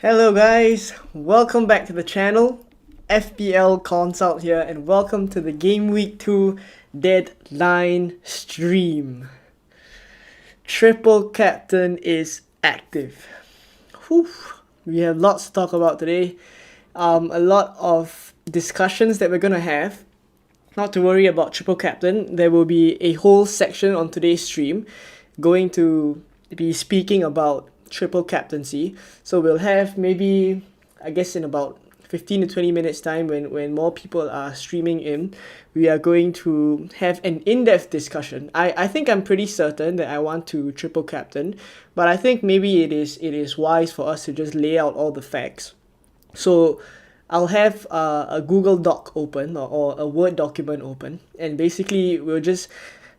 Hello guys, welcome back to the channel. FPL Consult here and welcome to the Gameweek 2 deadline stream. Triple Captain is active. Whew. We have lots to talk about today. A lot of discussions that we're gonna have. Not to worry about Triple Captain, there will be a whole section on today's stream going to be speaking about triple captaincy. So we'll have maybe, I guess in about 15 to 20 minutes time when more people are streaming in, we are going to have an in-depth discussion. I think I'm pretty certain that I want to triple captain, but I think maybe it is wise for us to just lay out all the facts. So I'll have a Google Doc open or a Word document open, and basically we'll just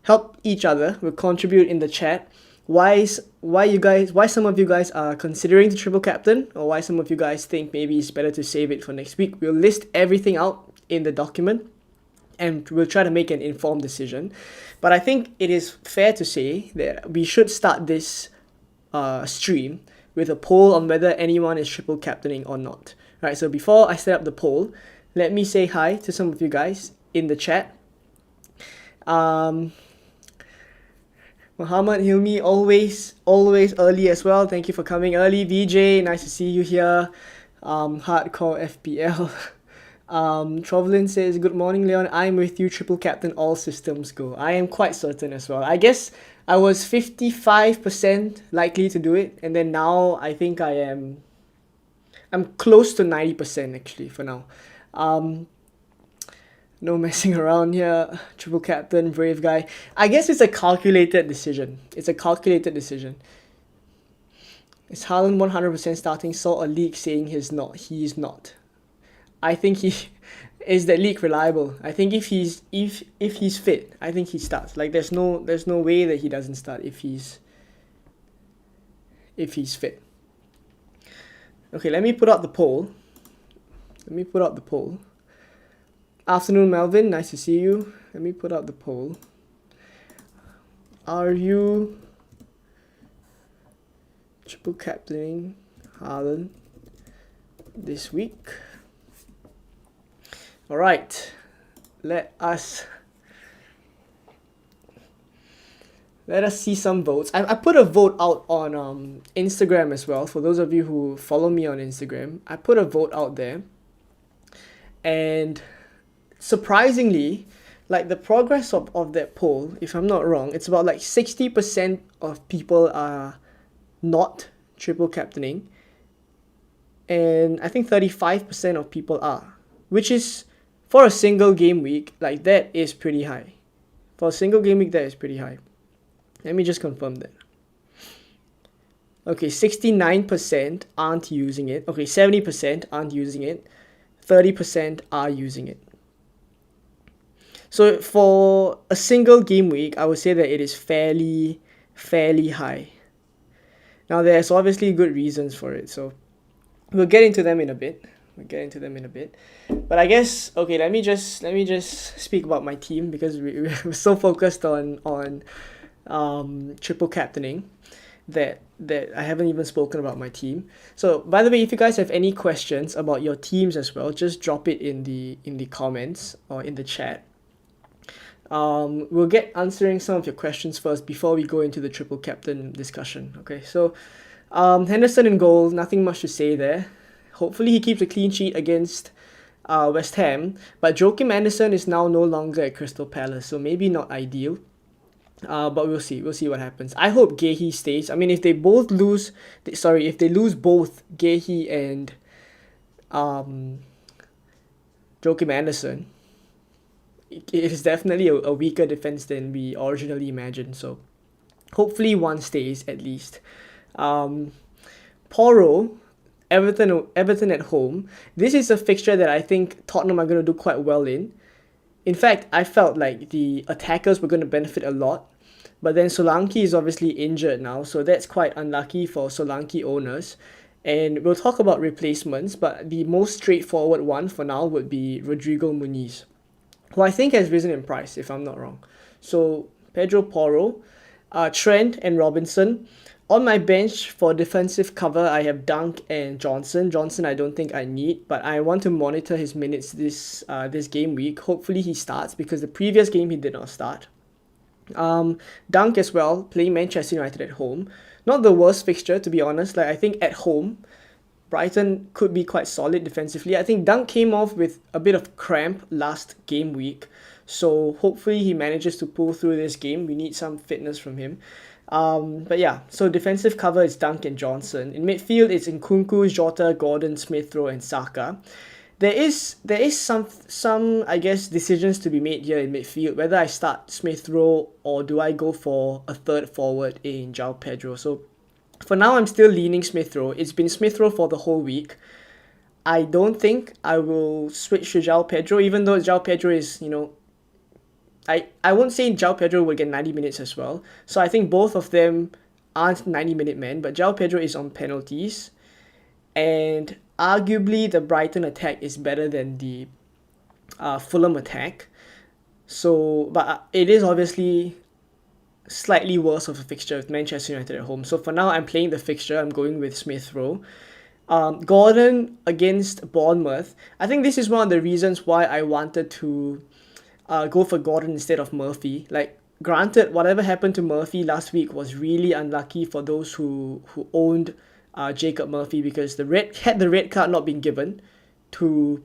help each other. We'll contribute in the chat. Why some of you guys are considering the triple captain, or why some of you guys think maybe it's better to save it for next week. We'll list everything out in the document and we'll try to make an informed decision. But I think it is fair to say that we should start this stream with a poll on whether anyone is triple captaining or not. Right, so before I set up the poll, let me say hi to some of you guys in the chat. Muhammad Hilmi, always early as well. Thank you for coming early. VJ, nice to see you here. Hardcore FPL. Trovelin says, good morning, Leon. I'm with you. Triple captain, all systems go. I am quite certain as well. I guess I was 55% likely to do it, and then now I think I'm close to 90% actually for now. No messing around here. Triple captain, brave guy. I guess it's a calculated decision. Is Haaland 100% starting? Saw a leak saying he's not. He is not. I think he is that leak reliable. I think if he's fit, I think he starts. Like there's no way that he doesn't start if he's fit. Okay, let me put out the poll. Afternoon, Melvin. Nice to see you. Let me put out the poll. Are you triple captaining Haaland this week? All right. Let us see some votes. I put a vote out on Instagram as well. For those of you who follow me on Instagram, I put a vote out there. And surprisingly, like the progress of that poll, if I'm not wrong, it's about like 60% of people are not triple captaining, and I think 35% of people are, which is for a single game week, like that is pretty high. For a single game week, that is pretty high. Let me just confirm that. Okay, 69% aren't using it. Okay, 70% aren't using it. 30% are using it. So for a single game week, I would say that it is fairly high. Now there's obviously good reasons for it, so we'll get into them in a bit. But I guess, okay, let me just speak about my team, because we're so focused on triple captaining that I haven't even spoken about my team. So by the way, if you guys have any questions about your teams as well, just drop it in the comments or in the chat. We'll get answering some of your questions first before we go into the triple captain discussion. Okay, so Henderson in goal, nothing much to say there. Hopefully he keeps a clean sheet against West Ham, but Joachim Anderson is now no longer at Crystal Palace, so maybe not ideal. But we'll see what happens. I hope Gehi stays. I mean, if they lose both Gehi and Joachim Anderson, it is definitely a weaker defense than we originally imagined. So hopefully one stays at least. Porro, Everton at home. This is a fixture that I think Tottenham are going to do quite well in. In fact, I felt like the attackers were going to benefit a lot. But then Solanke is obviously injured now, so that's quite unlucky for Solanke owners. And we'll talk about replacements, but the most straightforward one for now would be Rodrigo Muniz, who I think has risen in price, if I'm not wrong. So Pedro Porro, Trent and Robinson. On my bench for defensive cover, I have Dunk and Johnson. Johnson, I don't think I need, but I want to monitor his minutes this game week. Hopefully he starts because the previous game he did not start. Dunk as well, playing Manchester United at home. Not the worst fixture, to be honest. Like I think at home, Brighton could be quite solid defensively. I think Dunk came off with a bit of cramp last game week, so hopefully he manages to pull through this game. We need some fitness from him. But yeah, so defensive cover is Dunk and Johnson. In midfield, it's Nkunku, Jota, Gordon, Smith Rowe, and Saka. There is some I guess decisions to be made here in midfield, whether I start Smith Rowe or do I go for a third forward in João Pedro. So for now, I'm still leaning Smith Rowe. It's been Smith Rowe for the whole week. I don't think I will switch to João Pedro, even though João Pedro is, I won't say João Pedro will get 90 minutes as well. So I think both of them aren't 90-minute men, but João Pedro is on penalties. And arguably the Brighton attack is better than the Fulham attack. So, but it is obviously slightly worse of a fixture with Manchester United at home. So for now, I'm playing the fixture. I'm going with Smith Rowe. Gordon against Bournemouth. I think this is one of the reasons why I wanted to go for Gordon instead of Murphy. Like, granted, whatever happened to Murphy last week was really unlucky for those who owned Jacob Murphy, because the red card not been given to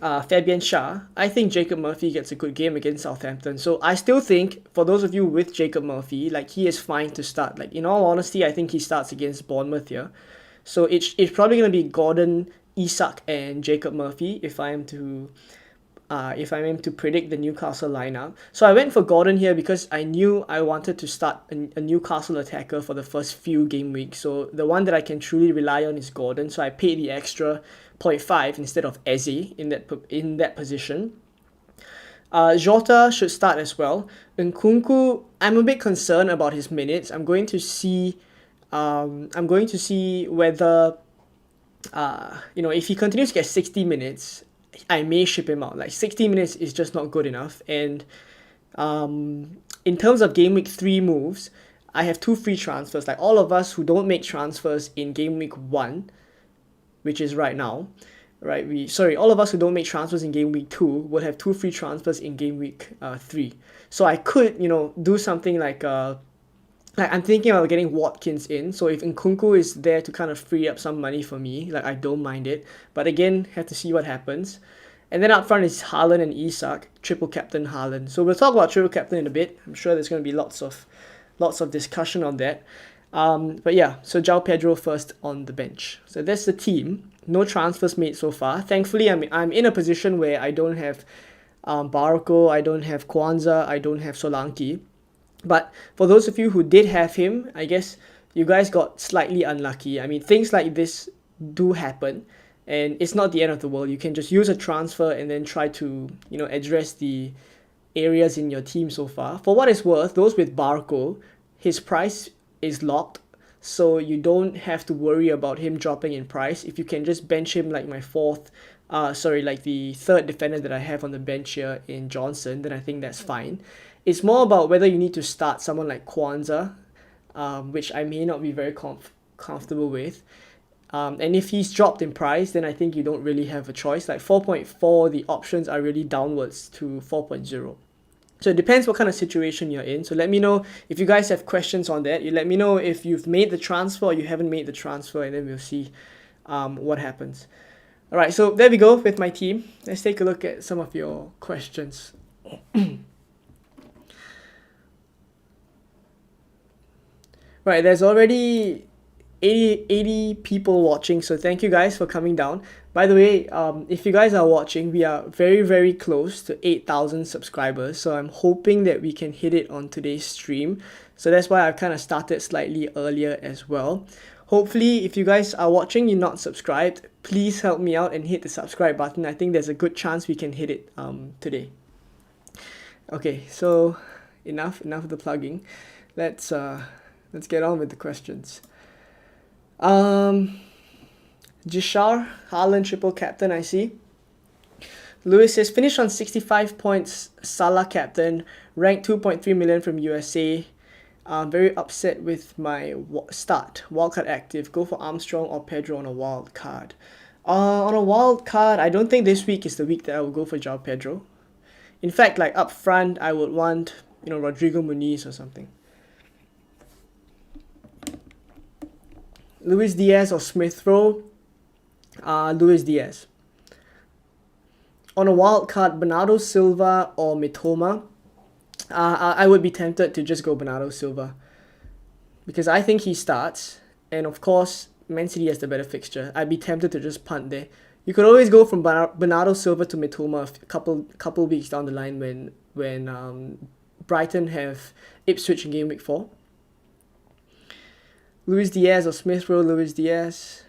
Fabian Schär, I think Jacob Murphy gets a good game against Southampton. So I still think, for those of you with Jacob Murphy, like, he is fine to start. Like, in all honesty, I think he starts against Bournemouth here. So it's probably going to be Gordon, Isak, and Jacob Murphy if I am to predict the Newcastle lineup. So I went for Gordon here because I knew I wanted to start a Newcastle attacker for the first few game weeks. So the one that I can truly rely on is Gordon. So I paid the extra 0.5 instead of Eze in that position. Jota should start as well. Nkunku, I'm a bit concerned about his minutes. I'm going to see whether if he continues to get 60 minutes, I may ship him out. Like, 60 minutes is just not good enough. And in terms of Game Week 3 moves, I have 2 free transfers. Like, all of us who don't make transfers in Game Week 1, which is right now, right? All of us who don't make transfers in Game Week 2 would have 2 free transfers in Game Week 3. So I could, do something like I'm thinking about getting Watkins in. So if Nkunku is there to kind of free up some money for me, like, I don't mind it. But again, have to see what happens. And then up front is Haaland and Isak, triple captain Haaland. So we'll talk about triple captain in a bit. I'm sure there's going to be lots of discussion on that. But yeah, so João Pedro first on the bench. So that's the team. No transfers made so far. Thankfully, I'm in a position where I don't have Barco, I don't have Kwanzaa, I don't have Solanke. But for those of you who did have him, I guess you guys got slightly unlucky. I mean, things like this do happen, and it's not the end of the world. You can just use a transfer and then try to, address the areas in your team so far. For what it's worth, those with Barco, his price is locked, so you don't have to worry about him dropping in price. If you can just bench him like the third defender that I have on the bench here in Johnson, then I think that's fine. It's more about whether you need to start someone like Kwanzaa, which I may not be very comfortable with. And if he's dropped in price, then I think you don't really have a choice. Like 4.4, the options are really downwards to 4.0. So it depends what kind of situation you're in. So let me know if you guys have questions on that. You let me know if you've made the transfer or you haven't made the transfer, and then we'll see what happens. All right, so there we go with my team. Let's take a look at some of your questions. Right, there's already 80 people watching, so thank you guys for coming down. By the way, if you guys are watching, we are very, very close to 8,000 subscribers, so I'm hoping that we can hit it on today's stream. So that's why I've kind of started slightly earlier as well. Hopefully, if you guys are watching, you're not subscribed, please help me out and hit the subscribe button. I think there's a good chance we can hit it today. Okay, so enough of the plugging. Let's get on with the questions. Jishar, Haaland triple captain, I see. Lewis says, finished on 65 points, Salah captain, ranked 2.3 million from USA. I'm very upset with my start. Wildcard active. Go for Armstrong or Pedro on a wild card. On a wild card, I don't think this week is the week that I will go for João Pedro. In fact, like up front, I would want, Rodrigo Muniz or something. Luis Diaz or Smith Rowe. Luis Diaz. On a wild card, Bernardo Silva or Mitoma. I would be tempted to just go Bernardo Silva because I think he starts, and of course Man City has the better fixture. I'd be tempted to just punt there. You could always go from Bernardo Silva to Mitoma a couple weeks down the line when Brighton have Ipswich in Gameweek 4. Luis Diaz or Smith Rowe. Luis Diaz.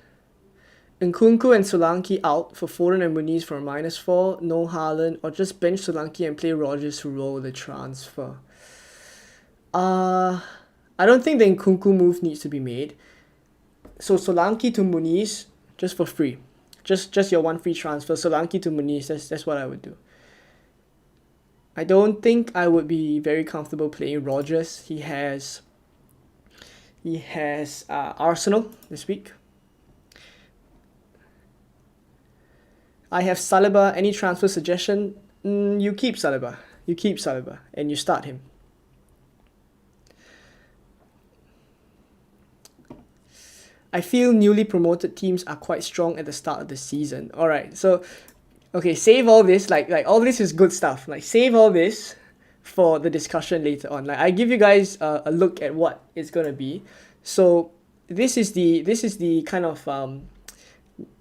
Nkunku and Solanke out for Foden and Muniz for a -4. No Haaland, or just bench Solanke and play Rodgers to roll the transfer. I don't think the Nkunku move needs to be made. So Solanke to Muniz just for free. Just your one free transfer. Solanke to Muniz. That's what I would do. I don't think I would be very comfortable playing Rodgers. He has Arsenal this week. I have Saliba. Any transfer suggestion? You keep Saliba. And you start him. I feel newly promoted teams are quite strong at the start of the season. Alright, so okay, save all this. Like all this is good stuff. Like save all this for the discussion later on. Like I give you guys a look at what it's gonna be. So this is the kind of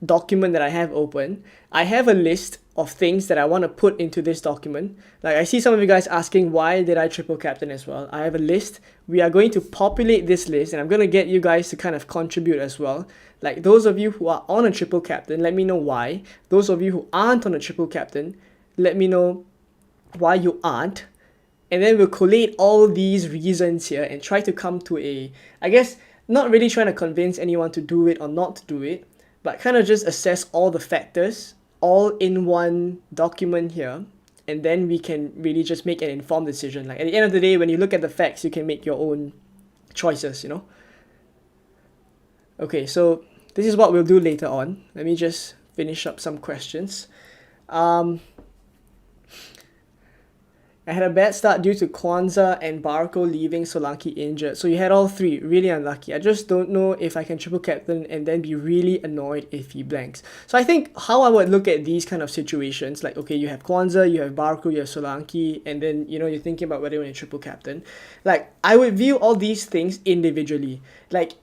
document that I have open. I have a list of things that I want to put into this document. Like I see some of you guys asking why did I triple captain as well. I have a list. We are going to populate this list, and I'm going to get you guys to kind of contribute as well. Like those of you who are on a triple captain, let me know why. Those of you who aren't on a triple captain, let me know why you aren't. And then we'll collate all these reasons here and try to come to I guess not really trying to convince anyone to do it or not to do it, but kind of just assess all the factors all in one document here, and then we can really just make an informed decision. Like at the end of the day, when you look at the facts, you can make your own choices, Okay, so this is what we'll do later on. Let me just finish up some questions. I had a bad start due to Kwanzaa and Barco leaving, Solanke injured. So you had all three. Really unlucky. I just don't know if I can triple captain and then be really annoyed if he blanks. So I think how I would look at these kind of situations, like, okay, you have Kwanzaa, you have Barco, you have Solanke, and then, you're thinking about whether you want to triple captain. Like, I would view all these things individually. Like,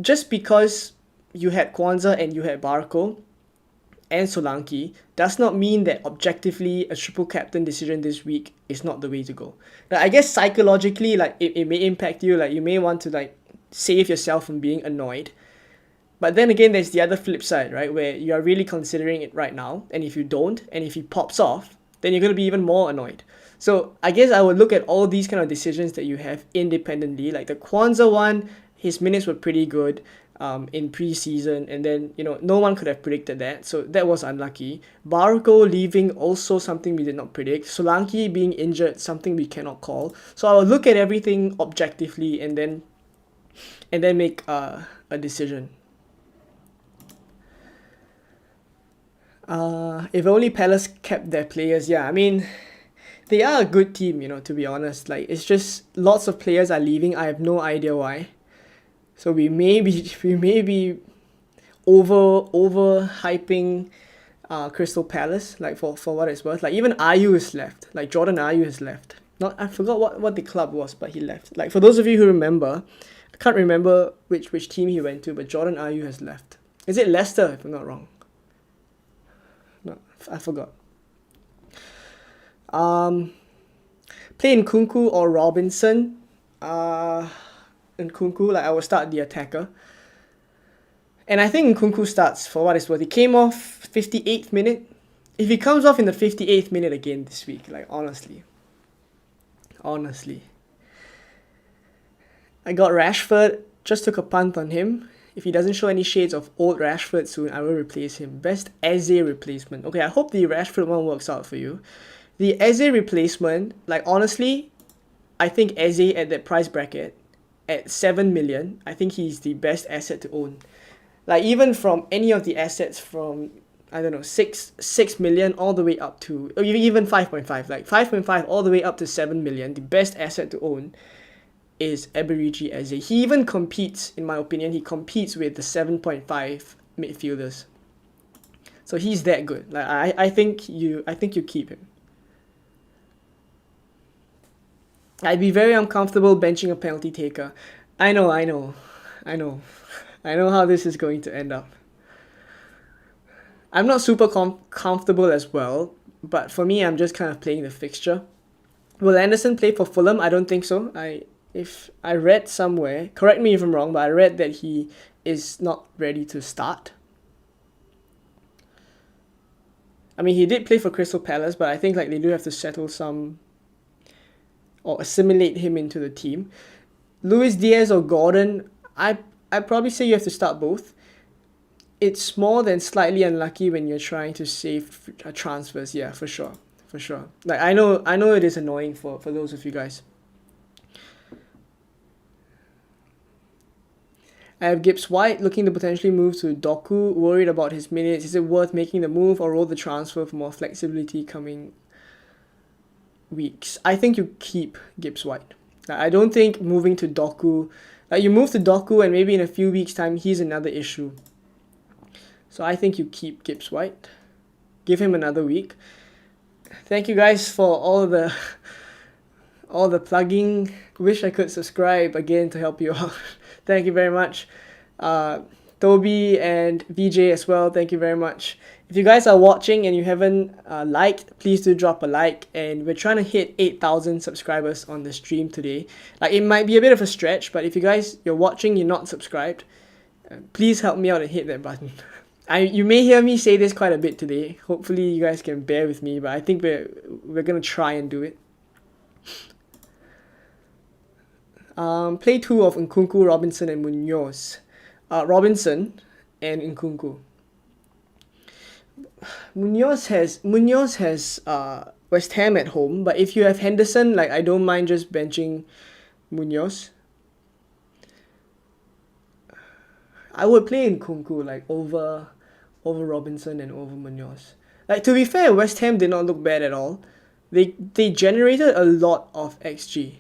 just because you had Kwanzaa and you had Barco and Solanke does not mean that objectively a triple captain decision this week is not the way to go. Now, I guess psychologically, like it may impact you, like you may want to like save yourself from being annoyed. But then again, there's the other flip side, right? Where you are really considering it right now, and if you don't, and if he pops off, then you're going to be even more annoyed. So I guess I would look at all these kind of decisions that you have independently. Like the Kwanzaa one, his minutes were pretty good in pre-season, and then no one could have predicted that, so that was unlucky. Barco leaving, also something we did not predict. Solanke being injured, something we cannot call. So I will look at everything objectively and then make a decision. If only Palace kept their players. Yeah, I mean, they are a good team, to be honest. Like, it's just lots of players are leaving. I have no idea why. So we may be over hyping Crystal Palace, like for what it's worth. Like even Ayew is left. Like Jordan Ayew has left. I forgot what the club was, but he left. Like for those of you who remember, I can't remember which team he went to, but Jordan Ayew has left. Is it Leicester, if I'm not wrong? No, I forgot. Play Nkunku or Robinson. Nkunku, like I will start the attacker. And I think Nkunku starts for what it's worth. He came off 58th minute. If he comes off in the 58th minute again this week, like honestly. I got Rashford, just took a punt on him. If he doesn't show any shades of old Rashford soon, I will replace him. Best Eze replacement. Okay, I hope the Rashford one works out for you. The Eze replacement, like honestly, I think Eze at that price bracket at 7 million, I think he's the best asset to own. Like even from any of the assets from, I don't know, 6 million all the way up to, or even 5.5, like 5.5 all the way up to 7 million, the best asset to own is Eberechi Eze. He even competes, in my opinion, he competes with the 7.5 midfielders. So he's that good. Like I think you keep him. I'd be very uncomfortable benching a penalty taker. I know how this is going to end up. I'm not super comfortable as well, but for me, I'm just kind of playing the fixture. Will Anderson play for Fulham? I don't think so. If I read somewhere, correct me if I'm wrong, but I read that he is not ready to start. I mean, he did play for Crystal Palace, but I think like they do have to settle some or assimilate him into the team. Luis Diaz or Gordon, I'd probably say you have to start both. It's more than slightly unlucky when you're trying to save transfers. Yeah, for sure. Like I know it is annoying for those of you guys. I have Gibbs White looking to potentially move to Doku, worried about his minutes. Is it worth making the move or roll the transfer for more flexibility coming weeks? I think you keep Gibbs White. I don't think moving to Doku, like you move to Doku and maybe in a few weeks' time he's another issue. So I think you keep Gibbs White. Give him another week. Thank you guys for all the plugging. Wish I could subscribe again to help you out. Thank you very much. Toby and VJ as well, thank you very much. If you guys are watching and you haven't liked, please do drop a like. And we're trying to hit 8,000 subscribers on the stream today. Like it might be a bit of a stretch, but if you're watching, you're not subscribed, please help me out and hit that button. You may hear me say this quite a bit today. Hopefully you guys can bear with me, but I think we're gonna try and do it. Play 2 of Nkunku, Robinson and Munoz. Robinson and Nkunku. Munoz has West Ham at home, but if you have Henderson, like I don't mind just benching Munoz. I would play Nkunku like over Robinson and over Munoz. Like to be fair, West Ham did not look bad at all. They generated a lot of XG.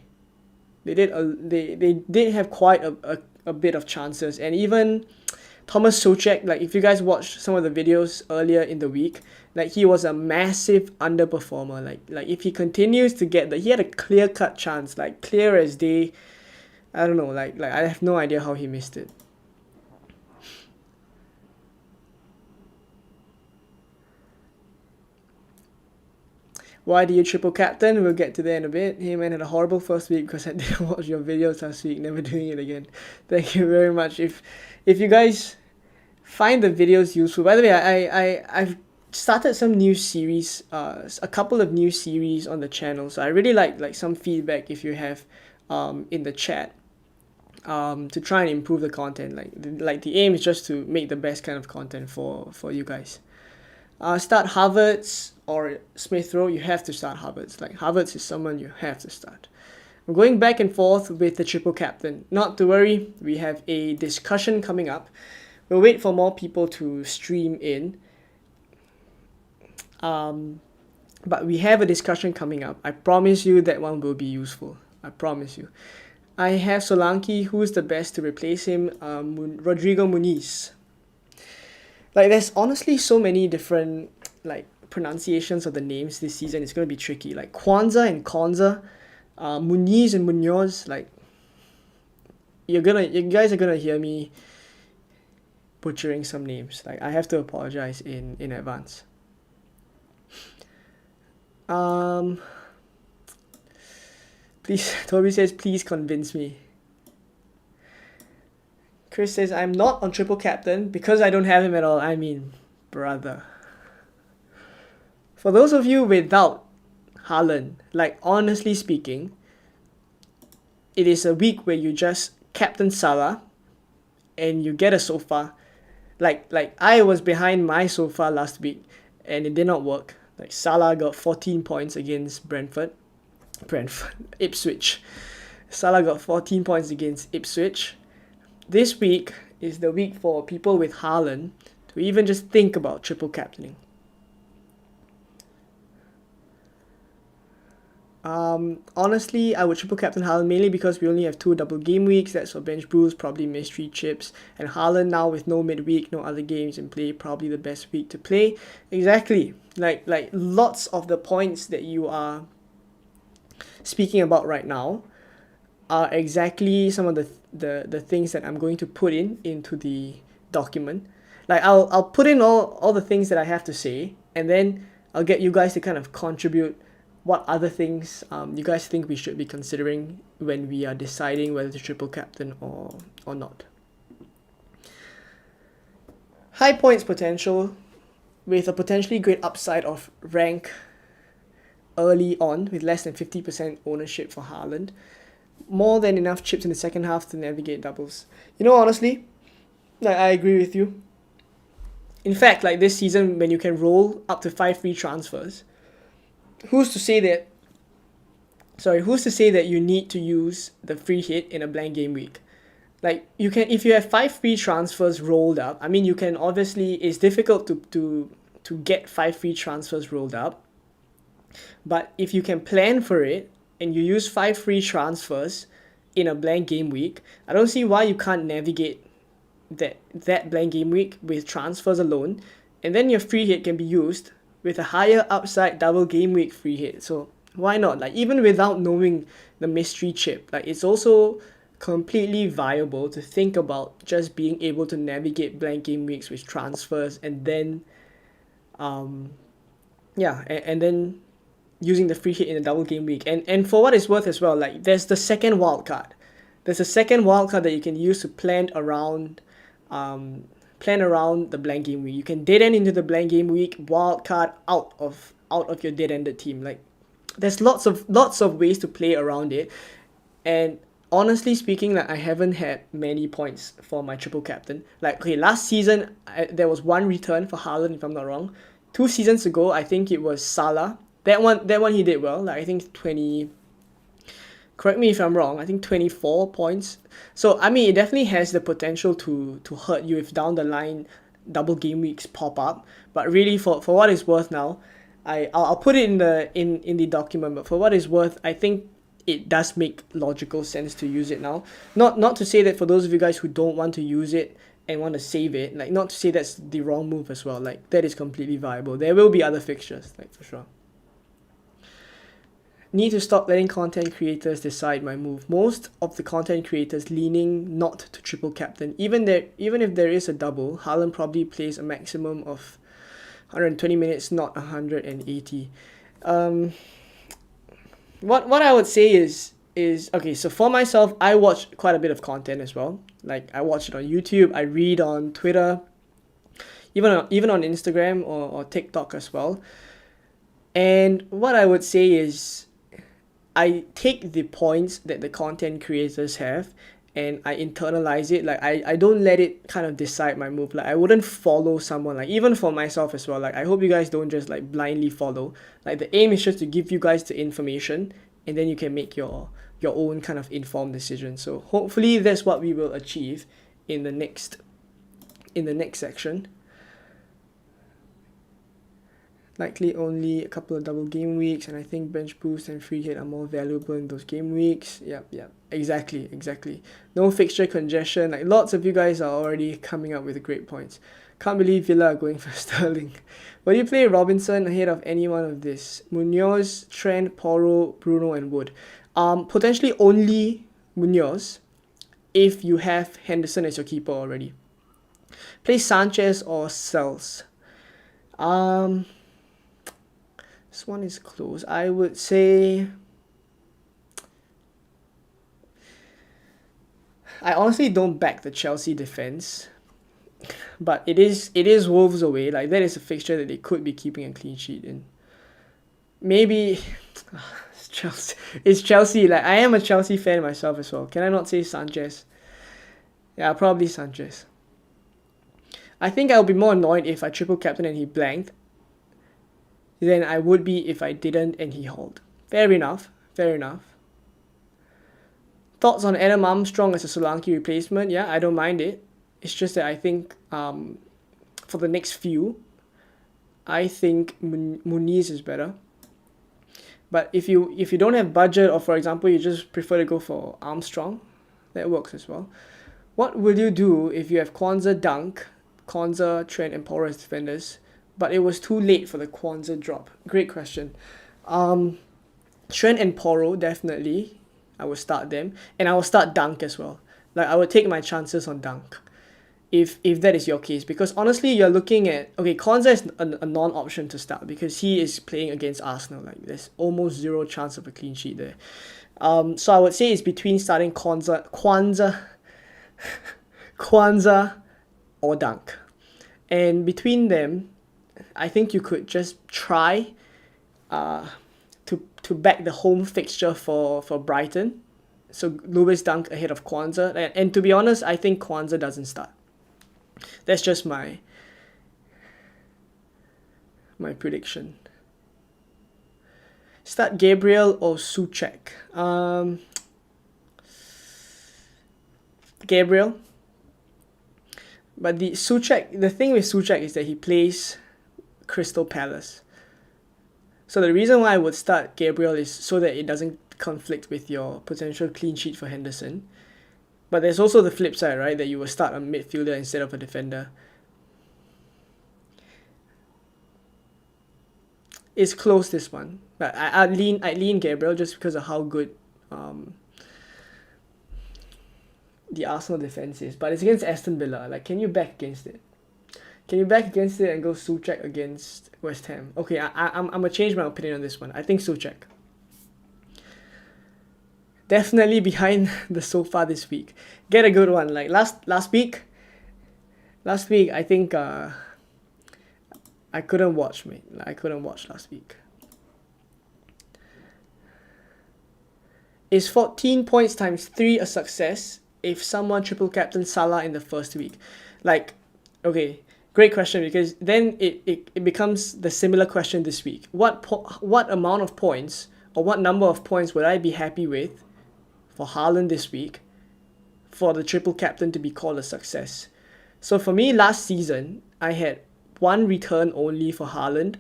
They did have quite a bit of chances, and even Thomas Soucek, like if you guys watched some of the videos earlier in the week, like he was a massive underperformer. Like if he continues to get he had a clear-cut chance, like clear as day. I don't know, like I have no idea how he missed it. Why do you triple captain? We'll get to that in a bit. Hey man, had a horrible first week because I didn't watch your videos last week. Never doing it again. Thank you very much. If you guys find the videos useful, by the way, I've started some new series, a couple of new series on the channel. So I really like some feedback if you have in the chat to try and improve the content. Like the aim is just to make the best kind of content for you guys. Start Havertz or Smith Rowe. You have to start Havertz. Like Havertz is someone you have to start. I'm going back and forth with the triple captain. Not to worry, we have a discussion coming up. We'll wait for more people to stream in. But we have a discussion coming up. I promise you that one will be useful. I promise you. I have Solanke. Who's the best to replace him? Rodrigo Muniz. Like there's honestly so many different like pronunciations of the names this season. It's gonna be tricky. Like Kwanzaa and Konza, Muniz and Munoz. Like you guys are gonna hear me butchering some names. Like I have to apologize in advance. Please, Toby says, please convince me. Chris says, I'm not on triple captain because I don't have him at all. I mean, brother. For those of you without Haaland, like honestly speaking, it is a week where you just captain Salah and you get a sofa. Like I was behind my sofa last week and it did not work. Like Salah got 14 points against Ipswich. Salah got 14 points against Ipswich. This week is the week for people with Haaland to even just think about triple captaining. Honestly, I would triple captain Haaland mainly because we only have 2 double game weeks. That's for bench boost, probably mystery chips. And Haaland now with no midweek, no other games in play, probably the best week to play. Exactly. Like lots of the points that you are speaking about right now are exactly some of the things that I'm going to put into the document. Like I'll put in all the things that I have to say, and then I'll get you guys to kind of contribute what other things you guys think we should be considering when we are deciding whether to triple captain or not. High points potential with a potentially great upside of rank early on with less than 50% ownership for Haaland. More than enough chips in the second half to navigate doubles. You know, honestly, like I agree with you. In fact, like this season when you can roll up to 5 free transfers, who's to say that you need to use the free hit in a blank game week? Like you can, if you have 5 free transfers rolled up, I mean you can obviously, it's difficult to get 5 free transfers rolled up, but if you can plan for it and you use 5 free transfers in a blank game week, I don't see why you can't navigate that blank game week with transfers alone, and then your free hit can be used with a higher upside double game week free hit. So why not? Like even without knowing the mystery chip, like it's also completely viable to think about just being able to navigate blank game weeks with transfers, and then and then using the free hit in a double game week. And for what it's worth as well, like there's the second wild card. There's a second wild card that you can use to plan around the blank game week. You can dead end into the blank game week, wild card out of your dead ended team. Like there's lots of ways to play around it. And honestly speaking, like I haven't had many points for my triple captain. Like okay, last season there was 1 return for Haaland if I'm not wrong. 2 seasons ago I think it was Salah. That one he did well. Like I think 20. Correct me if I'm wrong. I think 24 points. So I mean, it definitely has the potential to hurt you if down the line double game weeks pop up. But really, for what it's worth now, I'll put it in the document. But for what it's worth, I think it does make logical sense to use it now. Not to say that for those of you guys who don't want to use it and want to save it, like not to say that's the wrong move as well. Like that is completely viable. There will be other fixtures, like for sure. Need to stop letting content creators decide my move. Most of the content creators leaning not to triple captain. Even if there is a double, Haaland probably plays a maximum of 120 minutes, not 180. What I would say is okay, so for myself, I watch quite a bit of content as well. Like I watch it on YouTube, I read on Twitter, even on Instagram or TikTok as well. And what I would say is I take the points that the content creators have and I internalize it. Like I don't let it kind of decide my move. Like I wouldn't follow someone, like even for myself as well. Like I hope you guys don't just like blindly follow. Like the aim is just to give you guys the information and then you can make your own kind of informed decision. So hopefully that's what we will achieve in the next section. Likely only a couple of double game weeks, and I think bench boost and free hit are more valuable in those game weeks. Yep, exactly. No fixture congestion. Like lots of you guys are already coming up with great points. Can't believe Villa are going for Sterling. Will you play Robinson ahead of any one of this? Munoz, Trent, Porro, Bruno, and Wood. Potentially only Munoz if you have Henderson as your keeper already. Play Sanchez or Sells. This one is close. I would say I honestly don't back the Chelsea defense, but it is Wolves away. Like that is a fixture that they could be keeping a clean sheet in. Maybe it's Chelsea. It's Chelsea. Like I am a Chelsea fan myself as well. Can I not say Sanchez? Yeah, probably Sanchez. I think I'll be more annoyed if I triple captain and he blanked than I would be if I didn't and he hauled. Fair enough. Thoughts on Adam Armstrong as a Solanke replacement? Yeah, I don't mind it. It's just that I think for the next few, I think Muniz is better. But if you don't have budget, or for example you just prefer to go for Armstrong, that works as well. What will you do if you have Kwanzaa Dunk, Kwanzaa, Trent and Poro as defenders, but it was too late for the Kwanzaa drop? Great question. Trent and Poro, definitely I will start them, and I will start Dunk as well. Like I will take my chances on Dunk if that is your case, because honestly you're looking at, okay, Kwanzaa is a non-option to start because he is playing against Arsenal. Like there's almost zero chance of a clean sheet there. So I would say it's between starting Kwanzaa or Dunk, and between them I think you could just try to back the home fixture for Brighton, so Lewis Dunk ahead of Kwanzaa, and to be honest I think Kwanzaa doesn't start. That's just my prediction. Start Gabriel or Souček? Gabriel. But the thing with Souček is that he plays Crystal Palace. So the reason why I would start Gabriel is so that it doesn't conflict with your potential clean sheet for Henderson. But there's also the flip side, right? That you will start a midfielder instead of a defender. It's close, this one. But I'd lean Gabriel just because of how good the Arsenal defense is. But it's against Aston Villa. Like, can you back against it? Can you back against it and go Souček against West Ham? Okay, I'm gonna change my opinion on this one. I think Souček. Definitely behind the sofa this week. Get a good one. Like last week I think I couldn't watch, mate. I couldn't watch last week. Is 14 points times 3 a success if someone triple captain Salah in the first week? Like, okay, great question, because then it becomes the similar question this week. What amount of points or what number of points would I be happy with for Haaland this week for the triple captain to be called a success? So for me, last season, I had one return only for Haaland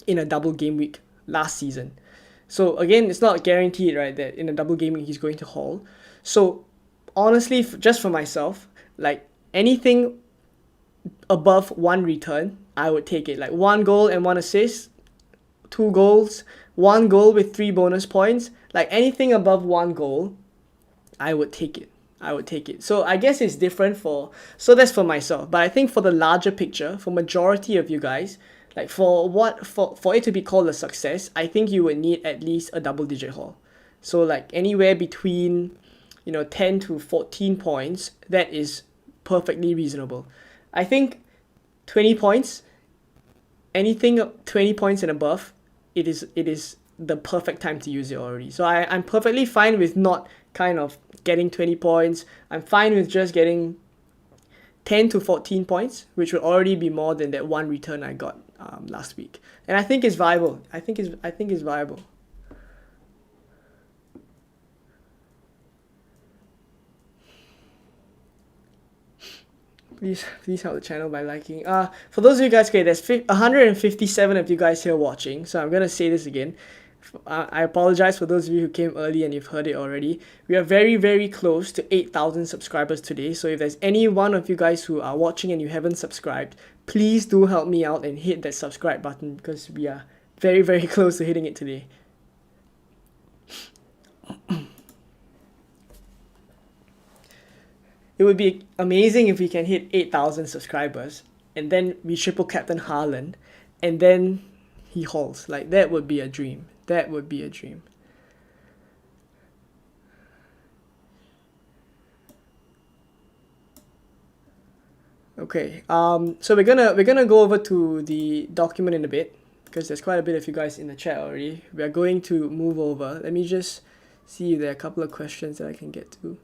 in a double game week last season. So again, it's not guaranteed, right, that in a double game week he's going to haul. So honestly, just for myself, like anything above one return, I would take it. Like 1 goal and 1 assist, 2 goals, 1 goal with 3 bonus points. Like anything above 1 goal, I would take it. So I guess it's different so that's for myself. But I think for the larger picture, for majority of you guys, like for it to be called a success, I think you would need at least a double digit haul. So like anywhere between 10 to 14 points, that is perfectly reasonable. I think 20 points, anything 20 points and above, it is the perfect time to use it already. So I'm perfectly fine with not kind of getting 20 points. I'm fine with just getting 10 to 14 points, which would already be more than that one return I got last week. And I think it's viable. I think it's viable. Please help the channel by liking. For those of you guys, okay, there's 157 of you guys here watching, so I'm gonna say this again. I apologize for those of you who came early and you've heard it already. We are very, very close to 8,000 subscribers today. So if there's any one of you guys who are watching and you haven't subscribed, please do help me out and hit that subscribe button, because we are very, very close to hitting it today. It would be amazing if we can hit 8,000 subscribers and then we triple captain Haaland and then he hauls. Like, that would be a dream. That would be a dream. Okay, so we're gonna go over to the document in a bit, because there's quite a bit of you guys in the chat already. We are going to move over. Let me just see if there are a couple of questions that I can get to.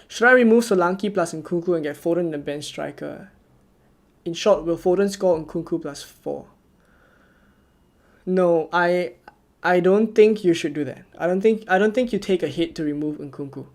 Should I remove Solanke plus Nkunku and get Foden in the bench striker? In short, will Foden score Nkunku plus 4? No, I I don't think you should do that. I don't think you take a hit to remove Nkunku.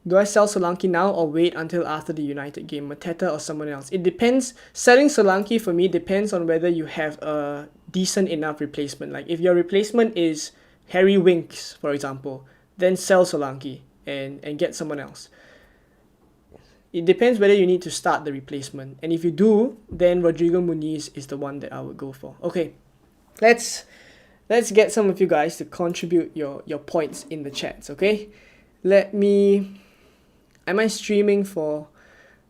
Do I sell Solanke now or wait until after the United game? Mateta or someone else? It depends. Selling Solanke for me depends on whether you have a decent enough replacement. Like if your replacement is Harry Winks, for example, then sell Solanke and get someone else. It depends whether you need to start the replacement. And if you do, then Rodrigo Muniz is the one that I would go for. Okay, let's get some of you guys to contribute your points in the chats, okay? Am I streaming for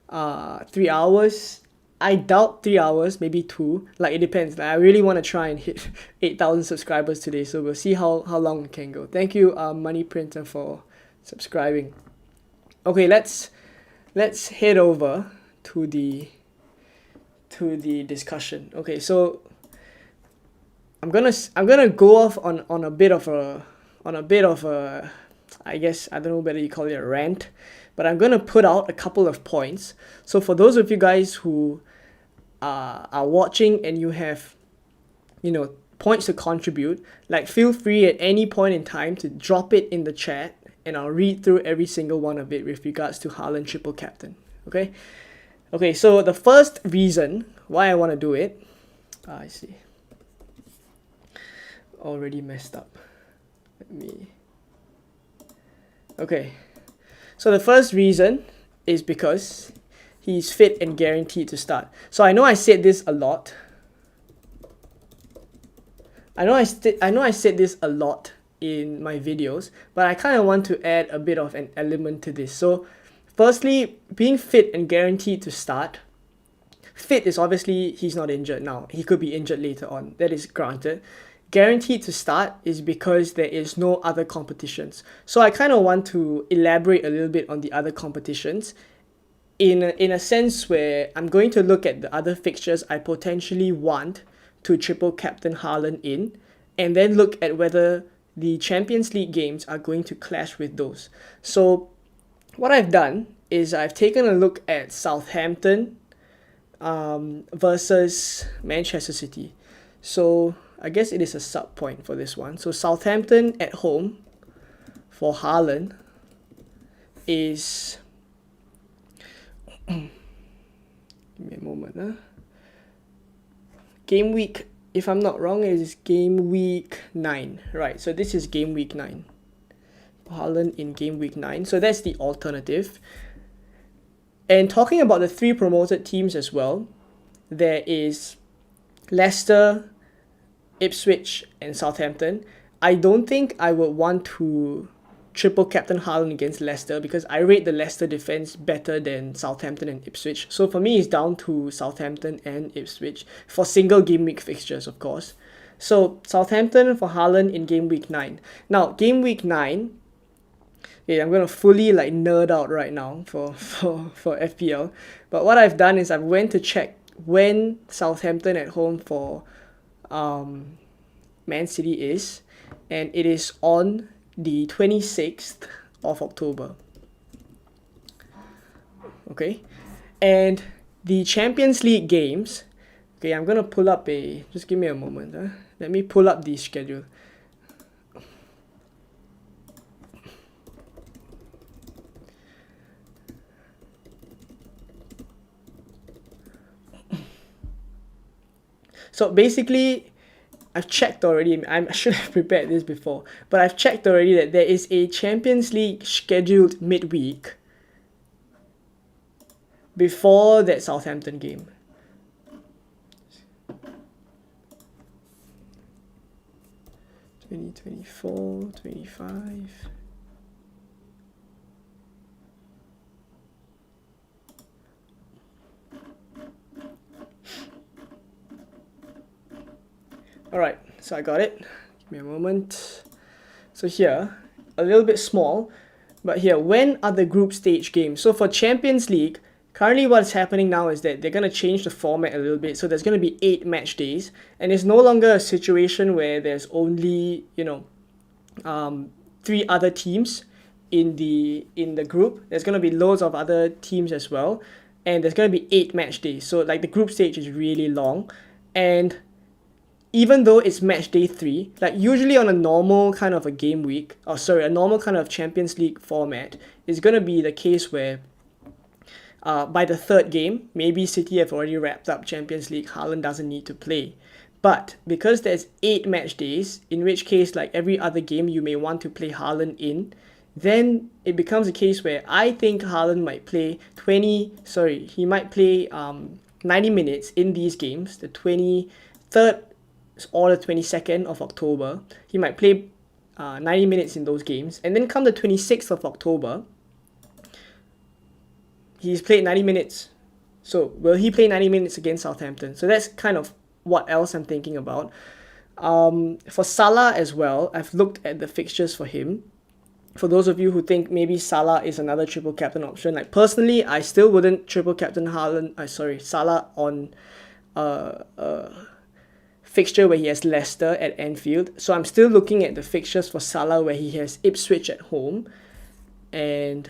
3 hours? I doubt 3 hours, maybe 2. Like it depends. Like, I really want to try and hit 8,000 subscribers today, so we'll see how long it can go. Thank you, Money Printer, for subscribing. Okay, let's head over to the discussion. Okay, so I'm gonna go off on a bit of a I guess, I don't know whether you call it a rant, but I'm gonna put out a couple of points. So for those of you guys who are watching and you have, points to contribute, like feel free at any point in time to drop it in the chat, and I'll read through every single one of it with regards to Haaland triple captain. Okay, so the first reason why I want to do it, I see, already messed up. Okay, so the first reason is because he's fit and guaranteed to start. So I know I said this a lot. I know I said this a lot in my videos, but I kind of want to add a bit of an element to this. So firstly, being fit and guaranteed to start. Fit is obviously he's not injured now. He could be injured later on. That is granted. Guaranteed to start is because there is no other competitions. So I kind of want to elaborate a little bit on the other competitions in a sense where I'm going to look at the other fixtures I potentially want to triple captain Haaland in, and then look at whether the Champions League games are going to clash with those. So what I've done is I've taken a look at Southampton versus Manchester City. So I guess it is a sub point for this one. So Southampton at home for Haaland is give me a moment. Game week, if I'm not wrong, is game week 9. Right, so this is game week 9. Haaland in game week 9. So that's the alternative. And talking about the 3 promoted teams as well, there is Leicester, Ipswich and Southampton. I don't think I would want to triple captain Haaland against Leicester because I rate the Leicester defense better than Southampton and Ipswich. So for me, it's down to Southampton and Ipswich for single game week fixtures, of course. So Southampton for Haaland in game week 9. Now, game week 9, yeah, I'm gonna fully like nerd out right now for FPL. But what I've done is I've went to check when Southampton at home for Man City is, and it is on the 26th of October. Okay, and the Champions League games, okay, I'm gonna pull up just give me a moment, let me pull up the schedule. So basically, I've checked already, I should have prepared this before, but I've checked already that there is a Champions League scheduled midweek before that Southampton game. (2024, 25). Alright, so I got it. Give me a moment. So here, a little bit small, but here, when are the group stage games? So for Champions League, currently what's happening now is that they're going to change the format a little bit. So there's going to be 8 match days, and it's no longer a situation where there's only, 3 other teams in the group. There's going to be loads of other teams as well, and there's going to be 8 match days. So like the group stage is really long, and even though it's match day 3, like usually on a normal kind of a game week, a normal kind of Champions League format, it's going to be the case where by the third game, maybe City have already wrapped up Champions League, Haaland doesn't need to play. But because there's 8 match days, in which case like every other game you may want to play Haaland in, then it becomes a case where I think Haaland might play 90 minutes in these games, the 23rd or the 22nd of October. He might play 90 minutes in those games, and then come the 26th of October, he's played 90 minutes. So will he play 90 minutes against Southampton? So that's kind of what else I'm thinking about. For Salah as well, I've looked at the fixtures for him. For those of you who think maybe Salah is another triple captain option, like personally, I still wouldn't triple captain Salah on fixture where he has Leicester at Anfield. So I'm still looking at the fixtures for Salah where he has Ipswich at home, and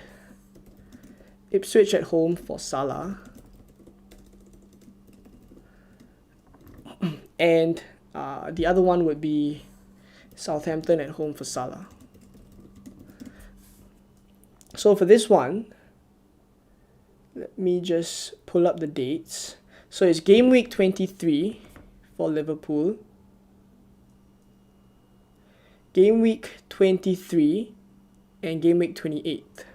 Ipswich at home for Salah, and the other one would be Southampton at home for Salah. So for this one, let me just pull up the dates. So it's game week 23 for Liverpool, game week 23, and game week 28.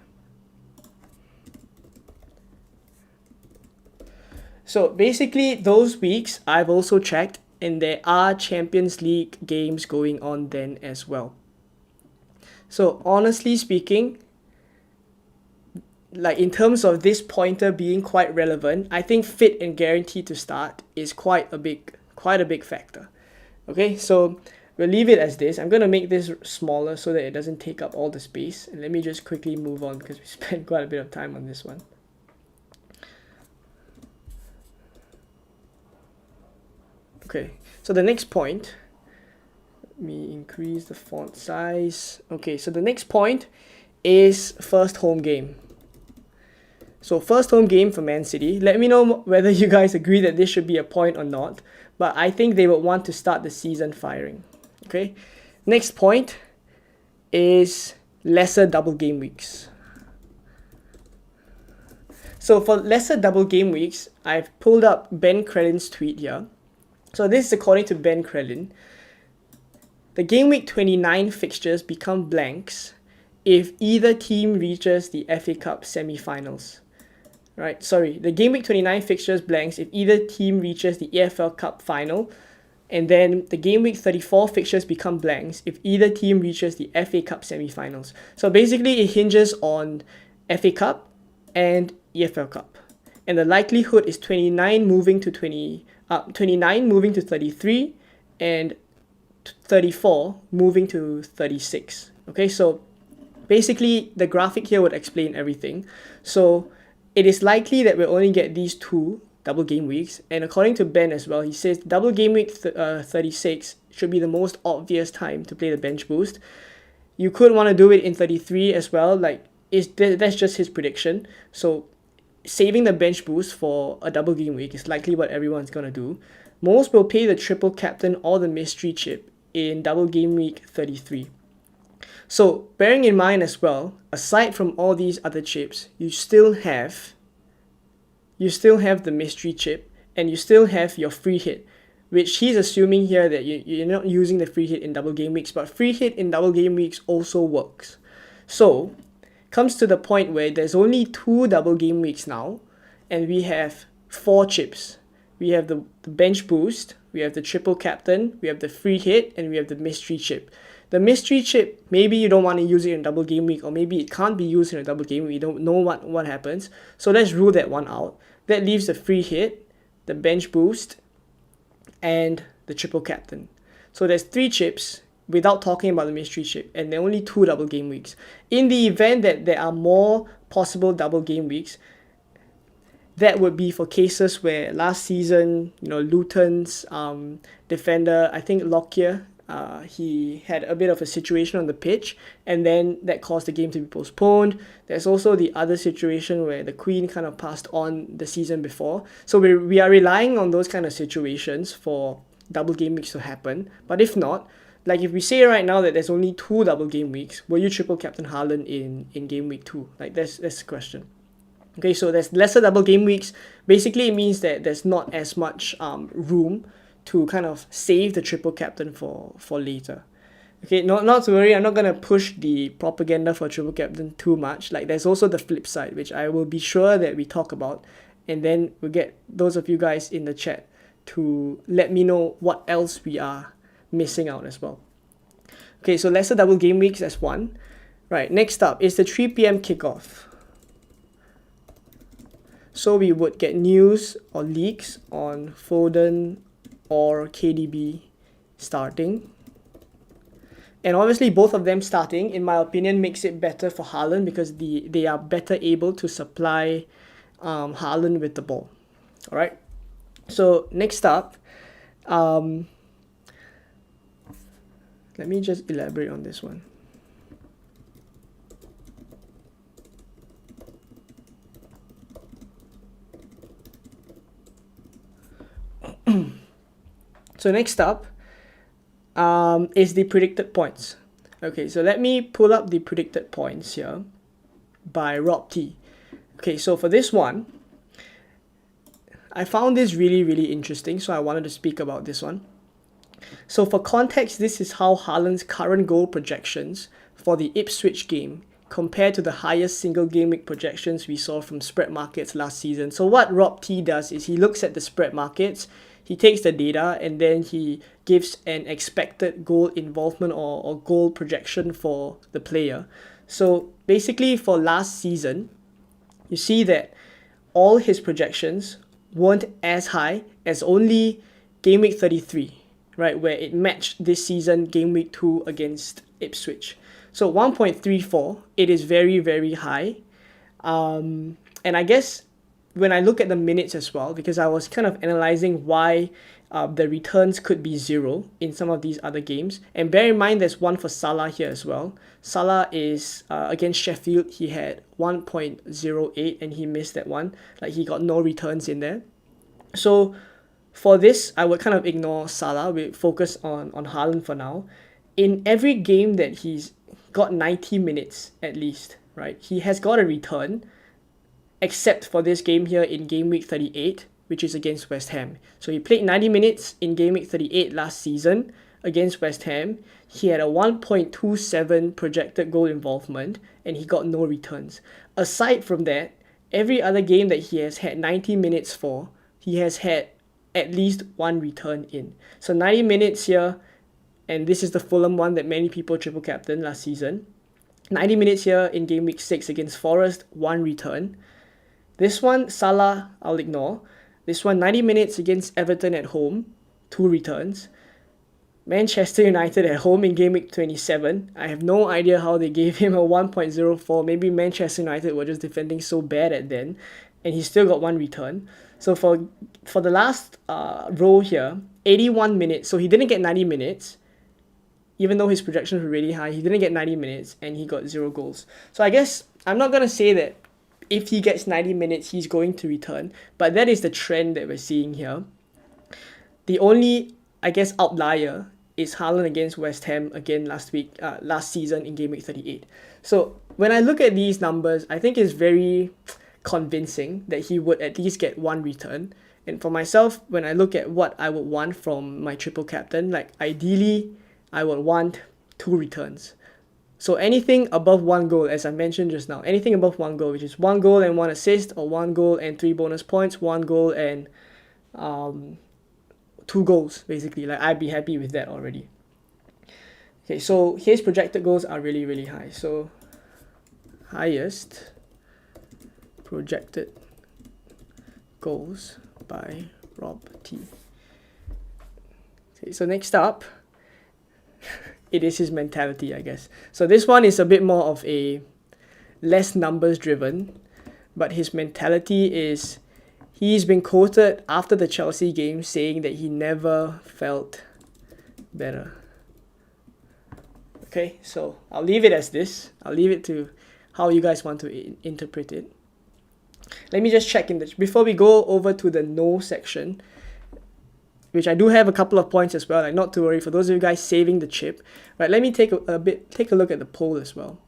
So basically those weeks I've also checked, and there are Champions League games going on then as well. So honestly speaking, like in terms of this pointer being quite relevant, I think fit and guaranteed to start is quite a big factor. Okay, so we'll leave it as this. I'm going to make this smaller so that it doesn't take up all the space. And let me just quickly move on because we spent quite a bit of time on this one. Okay, so the next point, let me increase the font size. Okay, so the next point is first home game. So first home game for Man City. Let me know whether you guys agree that this should be a point or not. But I think they would want to start the season firing. Okay. Next point is lesser double game weeks. So for lesser double game weeks, I've pulled up Ben Crelin's tweet here. So this is according to Ben Crelin. The game week 29 fixtures become blanks if either team reaches the FA Cup semi-finals. Right, sorry, the game week 29 fixtures blanks if either team reaches the EFL Cup final, and then the game week 34 fixtures become blanks if either team reaches the FA Cup semi-finals. So basically it hinges on FA Cup and EFL Cup, and the likelihood is 29 moving to 33, and 34 moving to 36. Okay, so basically the graphic here would explain everything. So it is likely that we'll only get these 2 double game weeks, and according to Ben as well, he says double game week 36 should be the most obvious time to play the bench boost. You could want to do it in 33 as well, like that's just his prediction. So saving the bench boost for a double game week is likely what everyone's going to do. Most will pay the triple captain or the mystery chip in double game week 33. So bearing in mind as well, aside from all these other chips, you still have the mystery chip, and you still have your free hit, which he's assuming here that you're not using the free hit in double game weeks, but free hit in double game weeks also works. So comes to the point where there's only 2 double game weeks now, and we have 4 chips. We have the bench boost, we have the triple captain, we have the free hit, and we have the mystery chip. The mystery chip, maybe you don't want to use it in double game week, or maybe it can't be used in a double game week. You don't know what happens. So let's rule that one out. That leaves the free hit, the bench boost, and the triple captain. So there's 3 chips without talking about the mystery chip, and there are only 2 double game weeks. In the event that there are more possible double game weeks, that would be for cases where last season, Luton's defender, I think Lockyer, he had a bit of a situation on the pitch, and then that caused the game to be postponed. There's also the other situation where the Queen kind of passed on the season before. So we are relying on those kind of situations for double game weeks to happen. But if not, like if we say right now that there's only 2 double game weeks, will you triple captain Haaland in game week 2? Like that's the question. Okay, so there's lesser double game weeks. Basically, it means that there's not as much room to kind of save the triple captain for later. Okay, not to worry, I'm not going to push the propaganda for triple captain too much. Like, there's also the flip side, which I will be sure that we talk about. And then we'll get those of you guys in the chat to let me know what else we are missing out as well. Okay, so lesser double game weeks as one. Right, next up is the 3 p.m. kickoff. So we would get news or leaks on Foden or KDB starting. And obviously both of them starting, in my opinion, makes it better for Haaland because they are better able to supply Haaland with the ball. Alright, so next up, let me just elaborate on this one. So next up is the predicted points. Okay, so let me pull up the predicted points here by Rob T. Okay, so for this one, I found this really interesting, so I wanted to speak about this one. So for context, this is how Haaland's current goal projections for the Ipswich game compared to the highest single game week projections we saw from spread markets last season. So what Rob T does is he looks at the spread markets, he takes the data, and then he gives an expected goal involvement or goal projection for the player. So basically for last season, you see that all his projections weren't as high as only game week 33, right, where it matched this season game week 2 against Ipswich. So 1.34, it is very high. And I guess when I look at the minutes as well, because I was kind of analyzing why the returns could be 0 in some of these other games. And bear in mind there's one for Salah here as well. Salah is against Sheffield, he had 1.08 and he missed that one. Like he got no returns in there. So for this, I would kind of ignore Salah. We focus on Haaland for now. In every game that he's got 90 minutes at least, right, he has got a return, except for this game here in game week 38, which is against West Ham. So he played 90 minutes in game week 38 last season against West Ham. He had a 1.27 projected goal involvement and he got no returns. Aside from that, every other game that he has had 90 minutes for, he has had at least one return in. So 90 minutes here, and this is the Fulham one that many people triple captain last season. 90 minutes here in game week 6 against Forest, one return. This one, Salah, I'll ignore. This one, 90 minutes against Everton at home, 2 returns. Manchester United at home in game week 27. I have no idea how they gave him a 1.04. Maybe Manchester United were just defending so bad at then, and he still got 1 return. So for the last row here, 81 minutes. So he didn't get 90 minutes. Even though his projections were really high, he didn't get 90 minutes and he got 0 goals. So I guess I'm not going to say that if he gets 90 minutes, he's going to return. But that is the trend that we're seeing here. The only, I guess, outlier is Haaland against West Ham again last season in game week 38. So when I look at these numbers, I think it's very convincing that he would at least get 1 return. And for myself, when I look at what I would want from my triple captain, like ideally, I would want 2 returns. So anything above 1 goal, as I mentioned just now, anything above 1 goal, which is 1 goal and 1 assist, or 1 goal and 3 bonus points, 1 goal and 2 goals, basically. Like I'd be happy with that already. Okay, so his projected goals are really high. So highest projected goals by Rob T. Okay, so next up, it is his mentality, I guess. So this one is a bit more of a less numbers driven, but his mentality is, he's been quoted after the Chelsea game saying that he never felt better. Okay, so I'll leave it as this. I'll leave it to how you guys want to interpret it. Let me just check before we go over to the no section. which I do have a couple of points as well, like not to worry for those of you guys saving the chip. Right, let me take a look at the poll as well.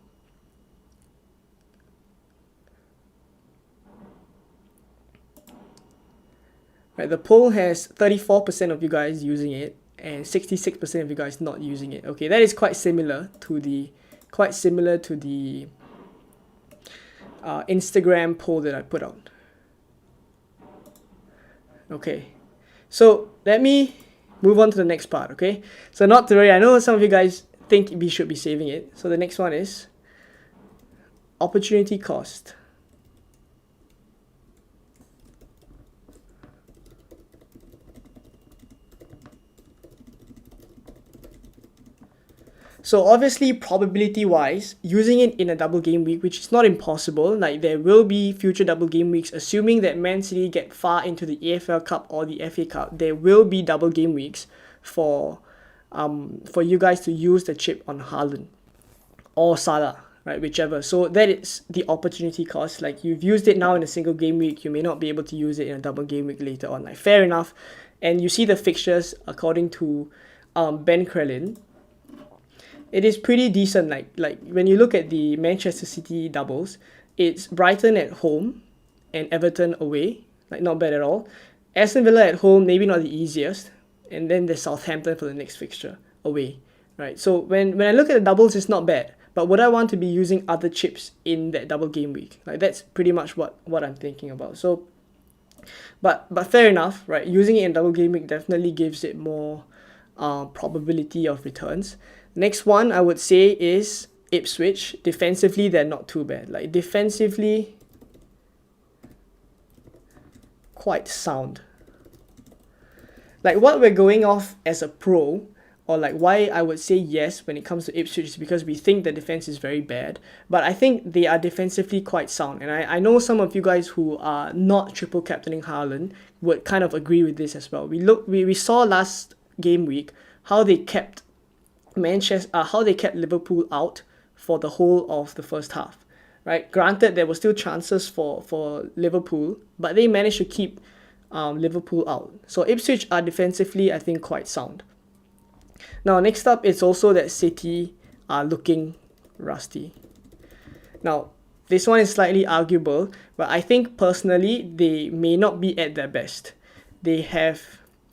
Right, the poll has 34% of you guys using it and 66% of you guys not using it. Okay, that is quite similar to the Instagram poll that I put out. Okay, so let me move on to the next part. Okay, so not to worry, I know some of you guys think we should be saving it. So the next one is opportunity cost. So obviously, probability-wise, using it in a double game week, which is not impossible, like there will be future double game weeks, assuming that Man City get far into the AFL Cup or the FA Cup, there will be double game weeks for you guys to use the chip on Haaland or Salah, right, whichever. So that is the opportunity cost. Like you've used it now in a single game week, you may not be able to use it in a double game week later on. Like fair enough. And you see the fixtures according to Ben Crellin. It is pretty decent. Like when you look at the Manchester City doubles, it's Brighton at home and Everton away. Like not bad at all. Aston Villa at home, maybe not the easiest. And then there's Southampton for the next fixture away. Right. So when I look at the doubles, it's not bad. But would I want to be using other chips in that double game week? Like that's pretty much what I'm thinking about. So but fair enough, right? Using it in double game week definitely gives it more probability of returns. Next one I would say is Ipswich. Defensively, they're not too bad. Like defensively, quite sound. Like what we're going off as a pro, or like why I would say yes when it comes to Ipswich is because we think the defense is very bad. But I think they are defensively quite sound. And I know some of you guys who are not triple captaining Haaland would kind of agree with this as well. We saw last game week how they kept Liverpool out for the whole of the first half, right? Granted, there were still chances for Liverpool, but they managed to keep Liverpool out. So Ipswich are defensively, I think, quite sound. Now, next up, it's also that City are looking rusty. Now, this one is slightly arguable, but I think personally, they may not be at their best. They have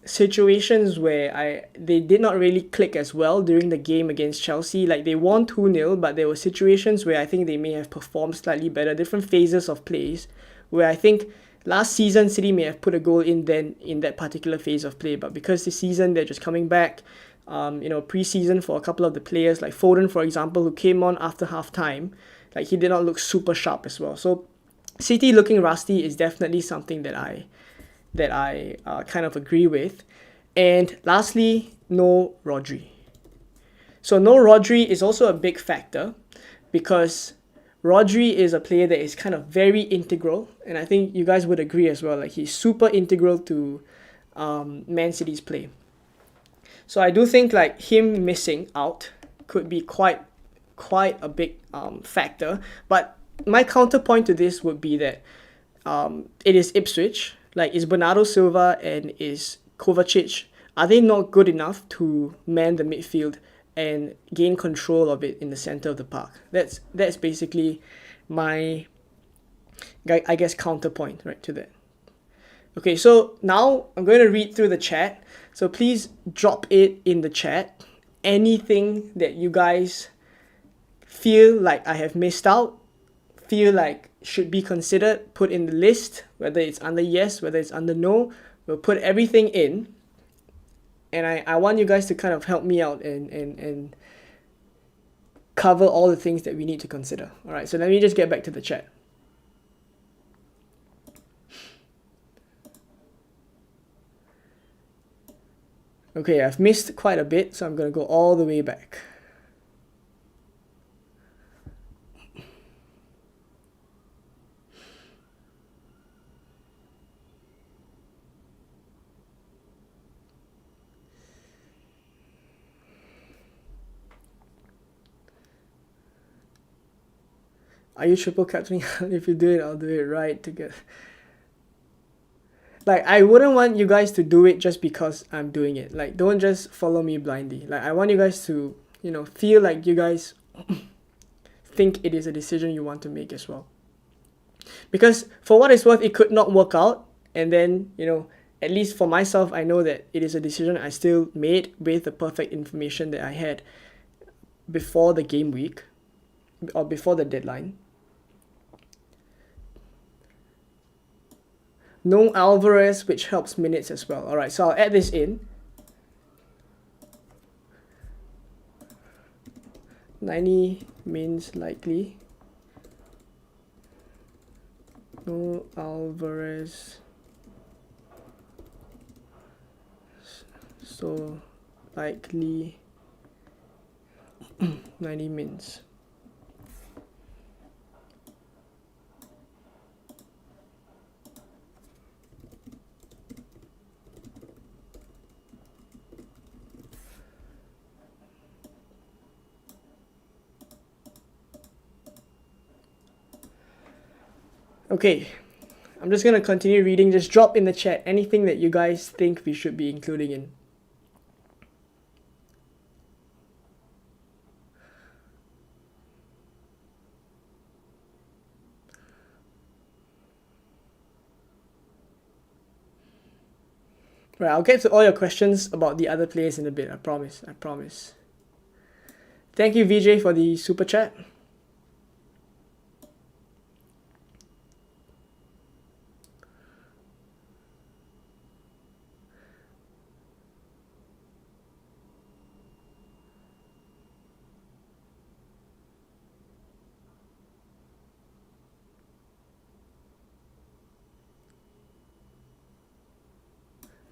situations where they did not really click as well during the game against Chelsea. Like they won 2-0, but there were situations where I think they may have performed slightly better, different phases of plays, where I think last season City may have put a goal in then in that particular phase of play, but because this season they're just coming back, pre-season for a couple of the players like Foden, for example, who came on after half time, like he did not look super sharp as well. So City looking rusty is definitely something that I kind of agree with. And lastly, no Rodri. So no Rodri is also a big factor because Rodri is a player that is kind of very integral, and I think you guys would agree as well. Like he's super integral to Man City's play. So I do think like him missing out could be quite a big factor. But my counterpoint to this would be that it is Ipswich. Like, is Bernardo Silva and is Kovacic, are they not good enough to man the midfield and gain control of it in the center of the park? That's basically my, I guess, counterpoint, right, to that. Okay, so now I'm going to read through the chat. So please drop it in the chat. Anything that you guys feel like I have missed out, feel like should be considered, put in the list, whether it's under yes, whether it's under no. We'll put everything in, and I want you guys to kind of help me out and cover all the things that we need to consider. All right, so let me just get back to the chat. Okay, I've missed quite a bit, so I'm going to go all the way back. Are you triple captaining? If you do it, I'll do it right together. Like, I wouldn't want you guys to do it just because I'm doing it. Like, don't just follow me blindly. Like, I want you guys to, feel like you guys think it is a decision you want to make as well. Because for what it's worth, it could not work out. And then, at least for myself, I know that it is a decision I still made with the perfect information that I had before the game week or before the deadline. No Alvarez, which helps minutes as well. All right, so I'll add this in. 90 means likely. No Alvarez. So likely 90 mins. Okay, I'm just going to continue reading. Just drop in the chat anything that you guys think we should be including in. Right, I'll get to all your questions about the other players in a bit, I promise. Thank you, VJ, for the super chat.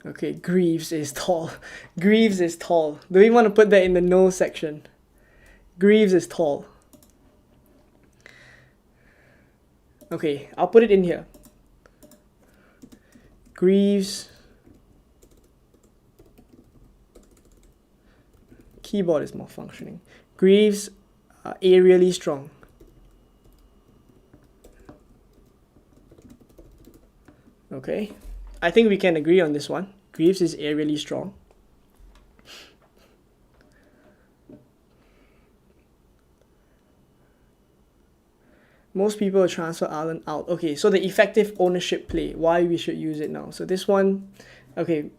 Okay, Greaves is tall. Greaves is tall. Do we want to put that in the no section? Greaves is tall. Okay, I'll put it in here. Greaves. Keyboard is more functioning. Greaves aerially strong. Okay. I think we can agree on this one. Greaves is aerially strong. Most people transfer Haaland out. Okay, so the effective ownership play. Why we should use it now. So this one, okay.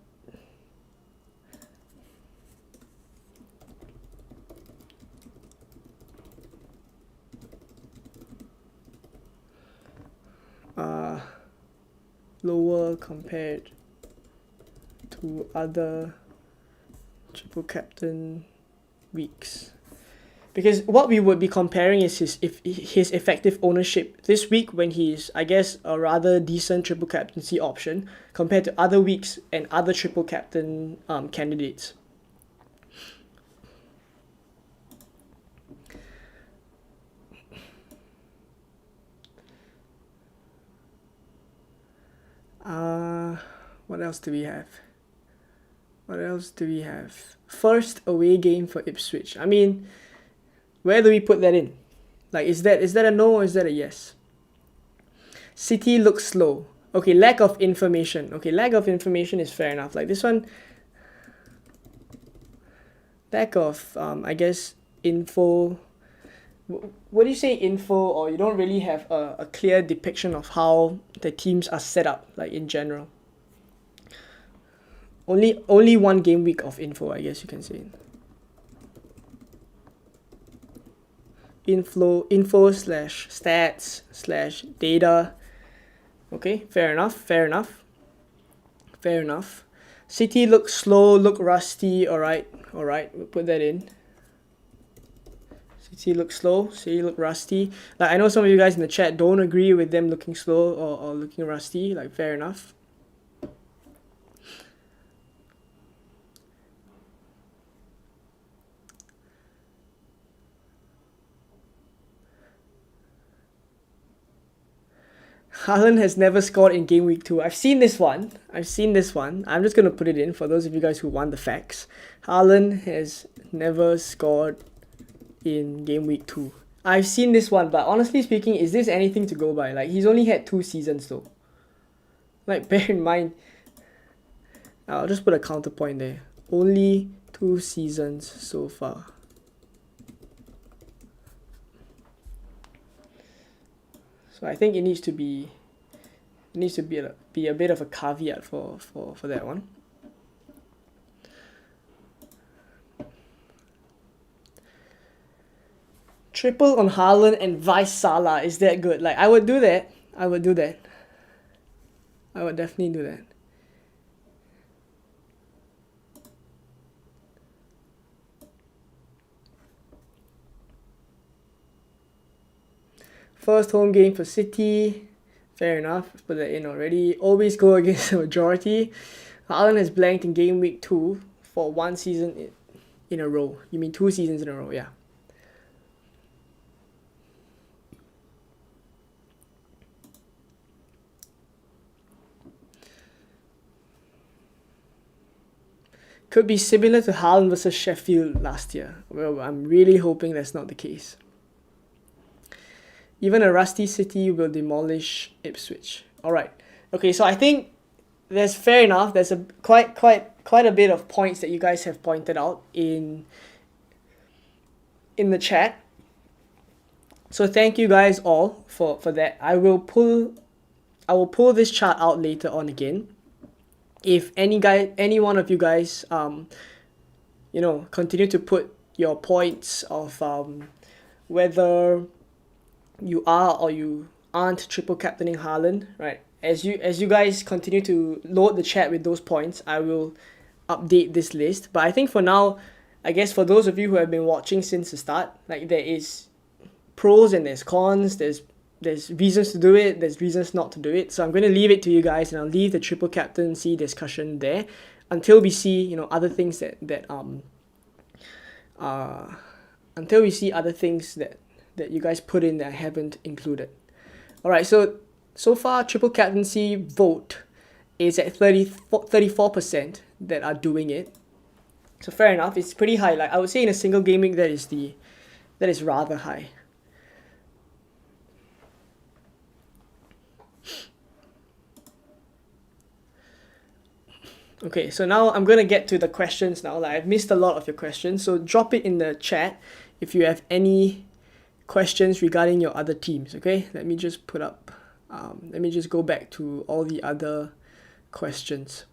Lower compared to other triple captain weeks, because what we would be comparing is his effective ownership this week when he's, I guess, a rather decent triple captaincy option compared to other weeks and other triple captain candidates. What else do we have? First away game for Ipswich. I mean, where do we put that in? Like, is that a no or is that a yes? City looks slow. Okay, lack of information. Okay, lack of information is fair enough. Like this one, lack of I guess info. What do you say, info, or you don't really have a clear depiction of how the teams are set up, like in general? Only one game week of info, I guess you can say. Info slash stats slash data. Okay, fair enough. City looks slow, look rusty. Alright, we'll put that in. City look slow, City look rusty. Like, I know some of you guys in the chat don't agree with them looking slow or looking rusty. Like, fair enough. Haaland has never scored in game week 2. I've seen this one. I'm just going to put it in for those of you guys who want the facts. Haaland has never scored in game week 2. I've seen this one, but honestly speaking, is this anything to go by? Like, he's only had 2 seasons though. Like, bear in mind, I'll just put a counterpoint there. Only 2 seasons so far. So I think it needs to be a bit of a caveat for that one. Triple on Haaland and vice Salah, is that good? Like, I would do that. I would definitely do that. First home game for City. Fair enough. Put that in already. Always go against the majority. Haaland has blanked in game week 2 for 1 season in a row. You mean 2 seasons in a row, yeah. Could be similar to Haaland versus Sheffield last year. Well, I'm really hoping that's not the case. Even a rusty City will demolish Ipswich. Alright. Okay, so I think that's fair enough. There's a quite a bit of points that you guys have pointed out in the chat. So thank you guys all for that. I will pull this chart out later on again. If any one of you guys continue to put your points of whether you are or you aren't triple captaining Haaland, right? As you guys continue to load the chat with those points, I will update this list. But I think for now, I guess for those of you who have been watching since the start, like, there is pros and there's cons, there's reasons to do it, there's reasons not to do it. So I'm going to leave it to you guys, and I'll leave the triple captaincy discussion there until we see other things that you guys put in that I haven't included. Alright, so far triple captaincy vote is at 34% that are doing it. So fair enough, it's pretty high. Like, I would say in a single game week that is rather high. Okay, so now I'm gonna get to the questions now. Like, I've missed a lot of your questions, so drop it in the chat if you have any questions regarding your other teams. Okay, let me just go back to all the other questions.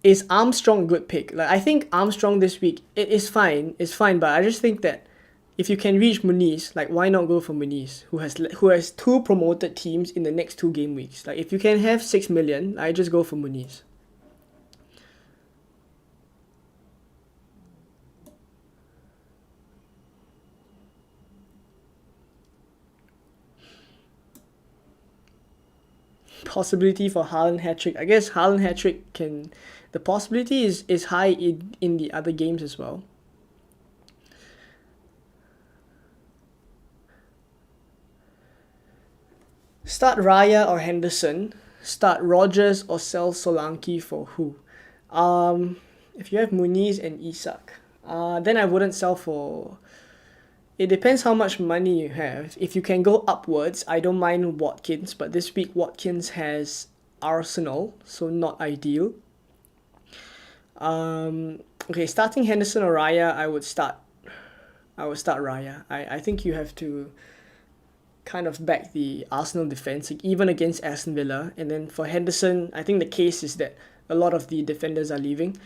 Is Armstrong a good pick? Like, I think Armstrong this week, it's fine, but I just think that if you can reach Muniz, like, why not go for Muniz, who has 2 promoted teams in the next 2 game weeks? Like, if you can have 6 million, I just go for Muniz. Possibility for Haaland hat-trick. I guess Haaland hat-trick the possibility is high in the other games as well. Start Raya or Henderson. Start Rogers or sell Solanke for who? If you have Muniz and Isak, then I wouldn't sell for... It depends how much money you have. If you can go upwards, I don't mind Watkins, but this week Watkins has Arsenal, so not ideal. Okay, starting Henderson or Raya, I would start Raya. I think you have to kind of back the Arsenal defense, even against Aston Villa. And then for Henderson, I think the case is that a lot of the defenders are leaving.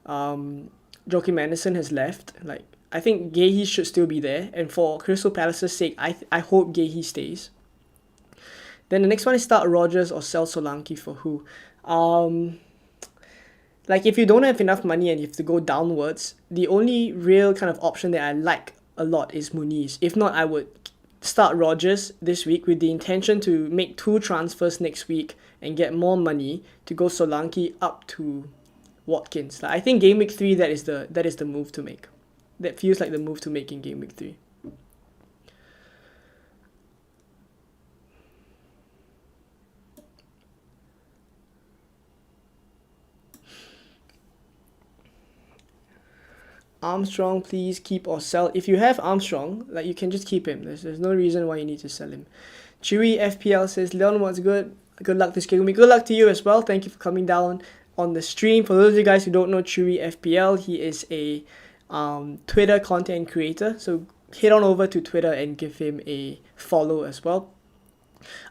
Joachim Anderson has left. Like, I think Guehi should still be there. And for Crystal Palace's sake, I hope Guehi stays. Then the next one is start Rogers or sell Solanke for who? Like, if you don't have enough money and you have to go downwards, the only real kind of option that I like a lot is Muniz. If not, I would start Rogers this week with the intention to make 2 transfers next week and get more money to go Solanke up to Watkins. Like, I think game week 3 that is the move to make. That feels like the move to make in game week 3. Armstrong, please keep or sell. If you have Armstrong, like, you can just keep him. There's no reason why you need to sell him. Chewy FPL says, Leon, what's good? Good luck this game. Good luck to you as well. Thank you for coming down on the stream. For those of you guys who don't know Chewy FPL, he is a Twitter content creator. So head on over to Twitter and give him a follow as well.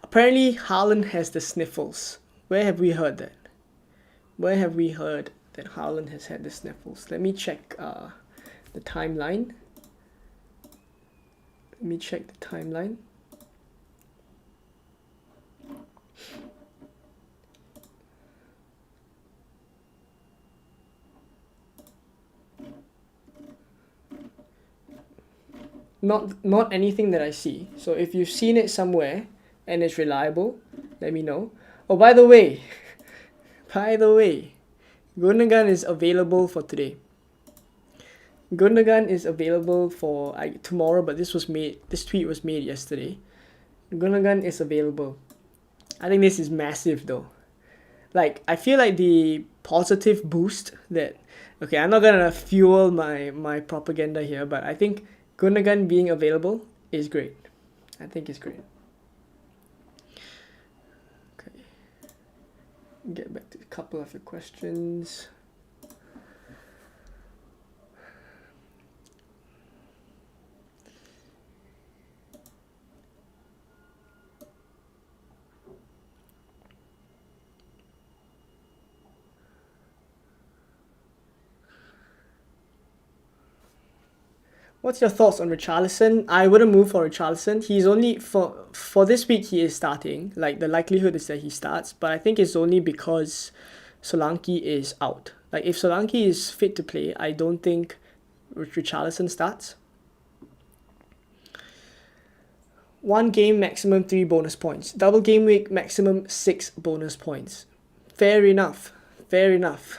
Apparently, Haaland has the sniffles. Where have we heard that? Where have we heard that Haaland has had the sniffles? Let me check the timeline. Let me check the timeline. Not anything that I see. So if you've seen it somewhere and it's reliable, let me know. Oh, by the way, Gundogan is available for today. Gundogan is available for tomorrow, but this tweet was made yesterday. Gundogan is available. I think this is massive though. Like, I feel like the positive boost that, okay, I'm not gonna fuel my propaganda here, but I think Gundogan being available is great. I think it's great. Okay. Get back to a couple of your questions. What's your thoughts on Richarlison? I wouldn't move for Richarlison. He's only for this week he is starting. Like, the likelihood is that he starts, but I think it's only because Solanke is out. Like, if Solanke is fit to play, I don't think Richarlison starts. 1 game, maximum 3 bonus points. Double game week, maximum 6 bonus points. Fair enough. Fair enough.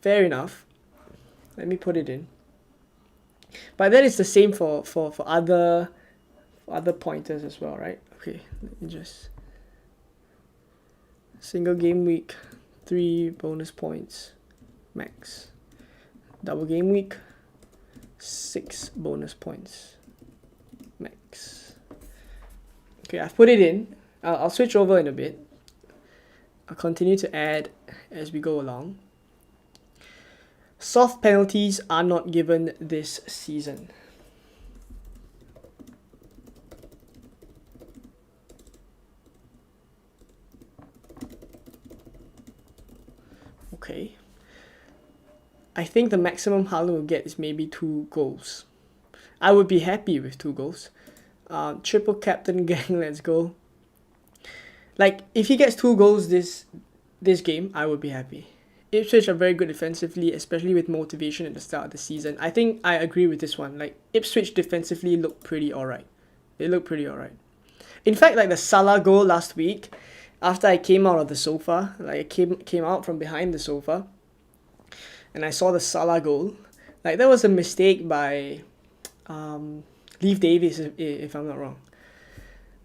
Fair enough. Let me put it in. But then it's the same for other pointers as well, right? Okay, let me just... Single game week, 3 bonus points, max. Double game week, 6 bonus points, max. Okay, I've put it in. I'll switch over in a bit. I'll continue to add as we go along. Soft penalties are not given this season. Okay. I think the maximum Haaland will get is maybe 2 goals. I would be happy with 2 goals. Triple captain gang, let's go. Like, if he gets 2 goals this game, I would be happy. Ipswich are very good defensively, especially with motivation at the start of the season. I think I agree with this one. Like, Ipswich defensively looked pretty alright. They looked pretty alright. In fact, like the Salah goal last week, after I came out of the sofa, like I came out from behind the sofa, and I saw the Salah goal. Like, that was a mistake by Leif Davis, if I'm not wrong.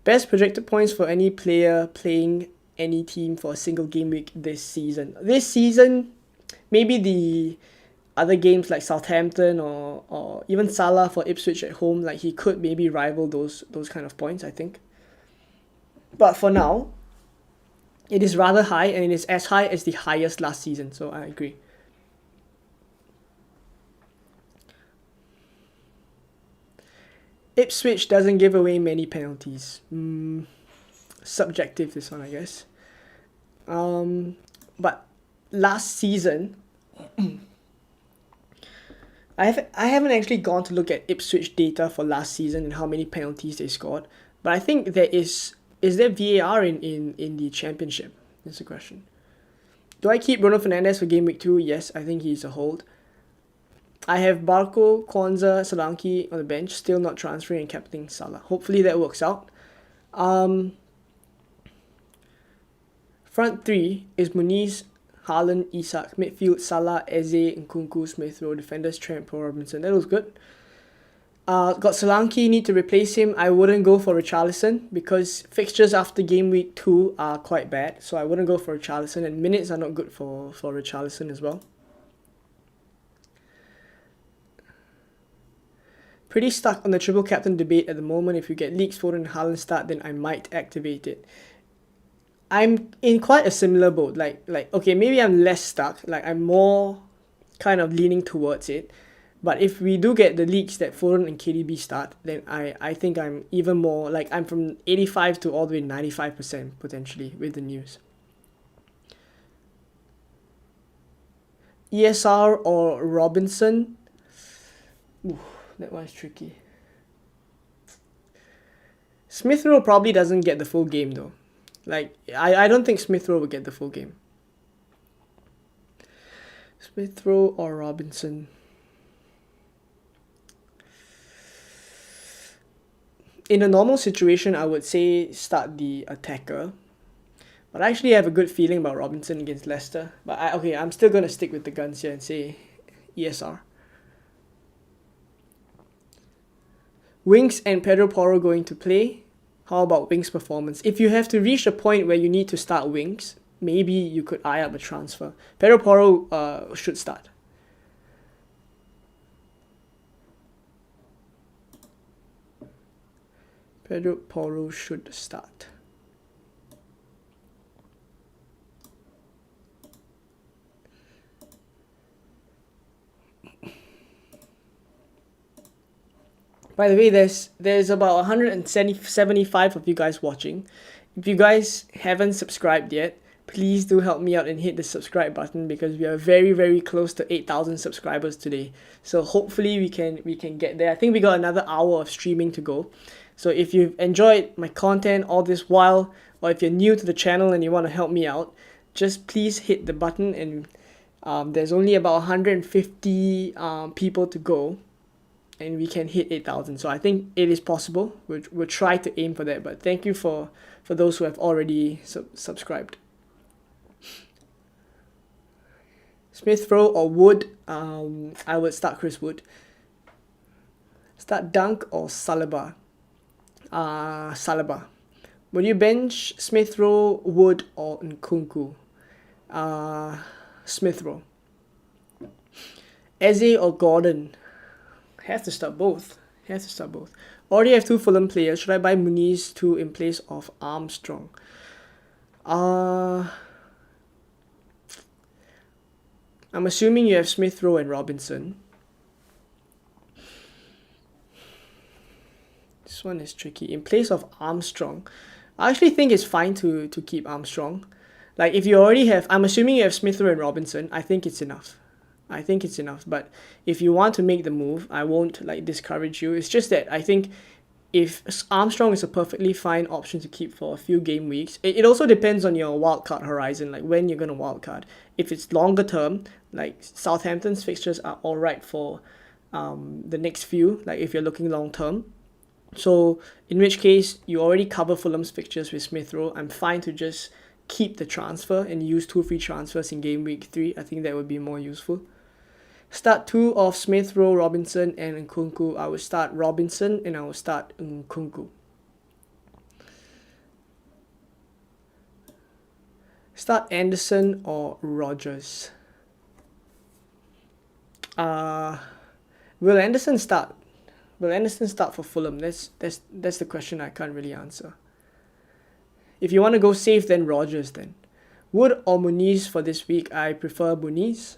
Best projected points for any player playing any team for a single game week this season. This season, maybe the other games like Southampton or even Salah for Ipswich at home, like, he could maybe rival those kind of points, I think. But for now, it is rather high, and it is as high as the highest last season, so I agree. Ipswich doesn't give away many penalties. Subjective, this one, I guess. But last season, I haven't actually gone to look at Ipswich data for last season and how many penalties they scored. But I think there is there VAR in the championship? That's the question. Do I keep Bruno Fernandes for game week 2? Yes, I think he's a hold. I have Barco, Kwanzaa, Solanke on the bench, still not transferring and captaining Salah. Hopefully that works out. Front 3 is Muniz, Haaland, Isak. Midfield, Salah, Eze, Nkunku, Smith Rowe. Defenders, Trent, Paul Robinson. That was good. Got Solanke, need to replace him. I wouldn't go for Richarlison because fixtures after game week 2 are quite bad. So I wouldn't go for Richarlison, and minutes are not good for Richarlison as well. Pretty stuck on the triple captain debate at the moment. If you get leaks, Foden and Haaland start, then I might activate it. I'm in quite a similar boat. Like okay, maybe I'm less stuck. Like I'm more kind of leaning towards it. But if we do get the leaks that Foden and KDB start, then I think I'm even more, like I'm from 85 to all the way 95% potentially with the news. ESR or Robinson? Ooh, that one's tricky. Smith Rowe probably doesn't get the full game though. Like, I don't think Smith Rowe will get the full game. Smith Rowe or Robinson? In a normal situation, I would say start the attacker. But I actually have a good feeling about Robinson against Leicester. But I'm still going to stick with the guns here and say ESR. Winks and Pedro Porro going to play. How about Winks' performance? If you have to reach a point where you need to start Winks, maybe you could eye up a transfer. Pedro Porro should start. Pedro Porro should start. By the way, there's about 175 of you guys watching. If you guys haven't subscribed yet, please do help me out and hit the subscribe button, because we are very, very close to 8,000 subscribers today. So hopefully we can get there. I think we got another hour of streaming to go. So if you've enjoyed my content all this while, or if you're new to the channel and you want to help me out, just please hit the button. And there's only about 150 people to go, and we can hit 8,000. So I think it is possible. We'll try to aim for that. But thank you for those who have already subscribed. Smith Rowe or Wood? I would start Chris Wood. Start Dunk or Saliba? Saliba. Would you bench Smith Rowe, Wood, or Nkunku? Smith Rowe. Eze or Gordon? Have to start both. Already have 2 Fulham players. Should I buy Muniz 2 in place of Armstrong? I'm assuming you have Smith Rowe and Robinson. This one is tricky. In place of Armstrong, I actually think it's fine to keep Armstrong. Like if you already have, I'm assuming you have Smith Rowe and Robinson, I think it's enough. But if you want to make the move, I won't discourage you. It's just that I think if Armstrong is a perfectly fine option to keep for a few game weeks, it also depends on your wildcard horizon, like when you're going to wildcard. If it's longer term, like Southampton's fixtures are alright for the next few, like if you're looking long term. So in which case, you already cover Fulham's fixtures with Smith Rowe. I'm fine to just keep the transfer and use 2 free transfers in game week 3. I think that would be more useful. Start 2 of Smith Rowe, Robinson, and Nkunku. I would start Robinson and I would start Nkunku. Start Anderson or Rodgers. Will Anderson start? Will Anderson start for Fulham? That's the question I can't really answer. If you want to go safe, then Rodgers then. Wood or Muniz for this week? I prefer Muniz.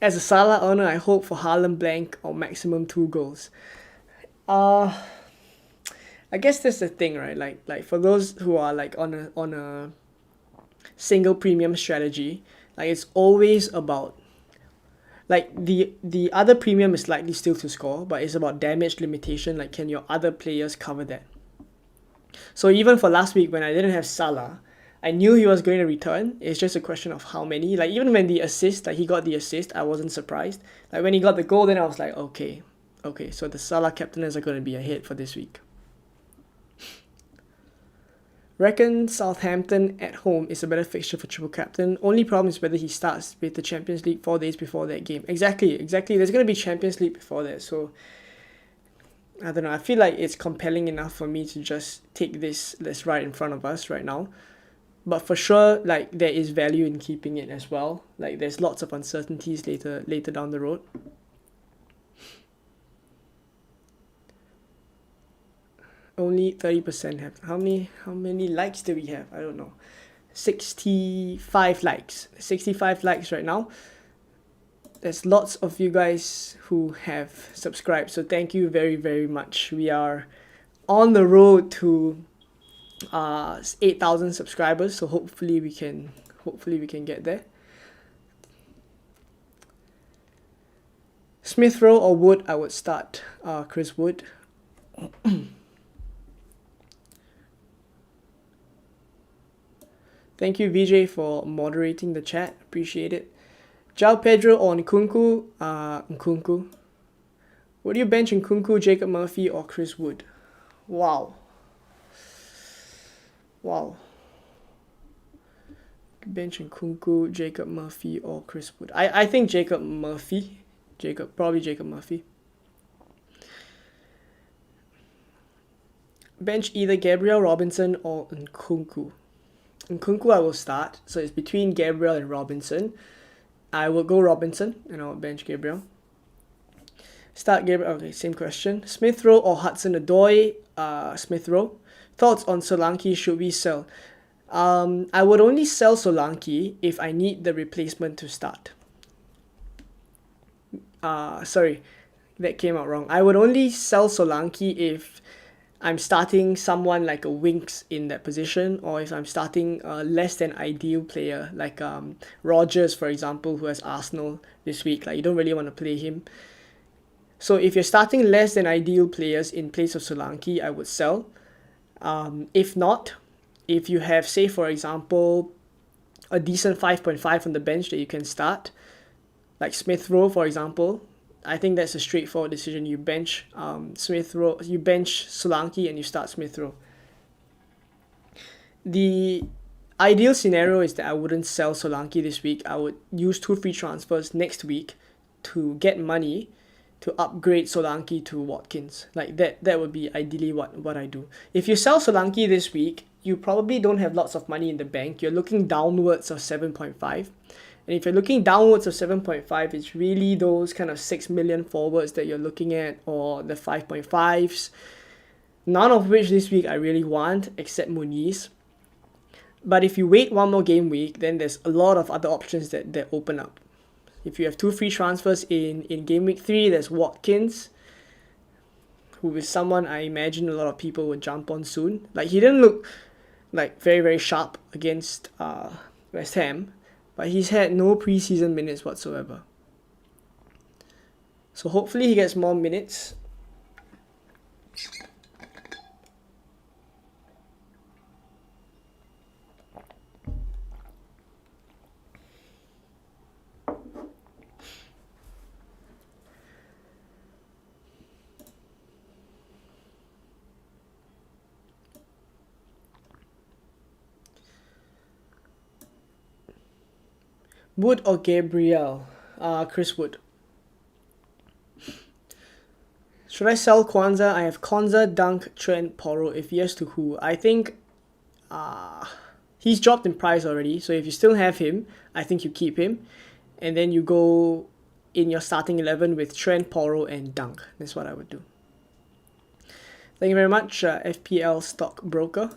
As a Salah owner, I hope for Haaland blank or maximum 2 goals. I guess that's the thing, right? Like for those who are like on a single premium strategy, like it's always about like the other premium is likely still to score, but it's about damage limitation. Like, can your other players cover that? So even for last week when I didn't have Salah, I knew he was going to return. It's just a question of how many. Like even when the assist, like he got the assist, I wasn't surprised. Like when he got the goal, then I was like, okay, so the Salah captainers are going to be ahead for this week. Reckon Southampton at home is a better fixture for triple captain. Only problem is whether he starts with the Champions League 4 days before that game. Exactly. There's going to be Champions League before that, so I don't know. I feel like it's compelling enough for me to just take this that's right in front of us right now. But for sure, like, there is value in keeping it as well. Like, there's lots of uncertainties later down the road. Only 30% have. How many likes do we have? I don't know. 65 likes. 65 likes right now. There's lots of you guys who have subscribed, so thank you very, very much. We are on the road to 8,000 subscribers, so hopefully we can get there. Smith Rowe or Wood? I would start Chris Wood. Thank you, VJ, for moderating the chat. Appreciate it. João Pedro or Nkunku? Nkunku. Would you bench Nkunku, Jacob Murphy, or Chris Wood? Wow. Bench Nkunku, Jacob Murphy, or Chris Wood. I think Jacob Murphy. Probably Jacob Murphy. Bench either Gabriel Robinson or Nkunku. Nkunku I will start, so it's between Gabriel and Robinson. I will go Robinson and I'll bench Gabriel. Start Gabriel. Okay, same question. Smith Rowe or Hudson-Odoi? Smith Rowe. Thoughts on Solanke? Should we sell? I would only sell Solanke if I need the replacement to start. Sorry, that came out wrong. I would only sell Solanke if I'm starting someone like a Winks in that position, or if I'm starting a less than ideal player like Rogers, for example, who has Arsenal this week. Like, you don't really want to play him. So if you're starting less than ideal players in place of Solanke, I would sell. If not, if you have, say, for example, a decent 5.5 on the bench that you can start, like Smith Rowe, for example, I think that's a straightforward decision. You bench Smith Rowe, you bench Solanke, and you start Smith Rowe. The ideal scenario is that I wouldn't sell Solanke this week. I would use 2 free transfers next week to get money to upgrade Solanke to Watkins. Like that would be ideally what I do. If you sell Solanke this week, you probably don't have lots of money in the bank. You're looking downwards of 7.5. And if you're looking downwards of 7.5, it's really those kind of 6 million forwards that you're looking at, or the 5.5s. None of which this week I really want, except Muniz. But if you wait one more game week, then there's a lot of other options that open up. If you have 2 free transfers in game week 3, there's Watkins, who is someone I imagine a lot of people would jump on soon. Like, he didn't look like very, very sharp against West Ham, but he's had no preseason minutes whatsoever. So hopefully he gets more minutes. Wood or Gabriel? Chris Wood. Should I sell Kwanzaa? I have Konza, Dunk, Trent, Porro. If yes, to who? I think he's dropped in price already. So if you still have him, I think you keep him. And then you go in your starting 11 with Trent, Porro, and Dunk. That's what I would do. Thank you very much, FPL Stockbroker.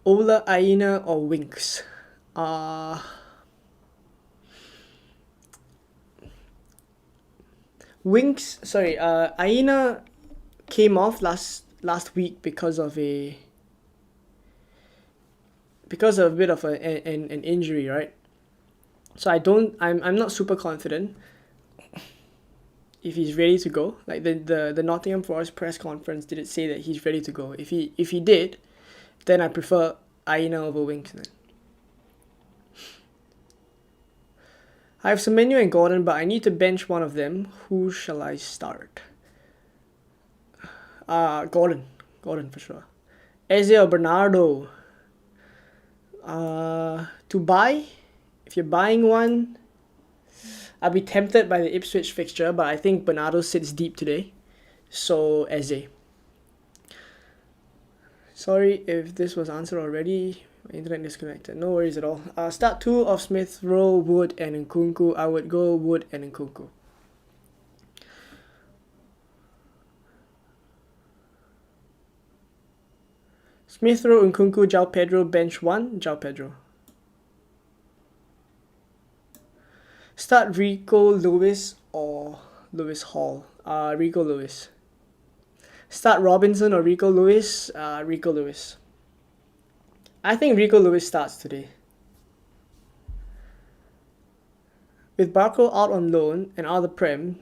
Ola, Aina, or Winks? Winks, sorry, Aina came off last week because of a bit of an injury, right? So I'm not super confident if he's ready to go. Like the Nottingham Forest press conference didn't say that he's ready to go. If he did, then I prefer Aina over Winks then. I have Semenyo and Gordon, but I need to bench one of them. Who shall I start? Gordon for sure. Eze or Bernardo. To buy, if you're buying one, I'll be tempted by the Ipswich fixture, but I think Bernardo sits deep today. So Eze. Sorry if this was answered already. Internet disconnected. No worries at all. Start 2 of Smith Rowe, Wood, and Nkunku. I would go Wood and Nkunku. Smith Rowe, Nkunku, João Pedro, bench 1, João Pedro. Start Rico Lewis or Lewis Hall. Rico Lewis. Start Robinson or Rico Lewis. Rico Lewis. I think Rico Lewis starts today. With Barco out on loan and out of the Prem,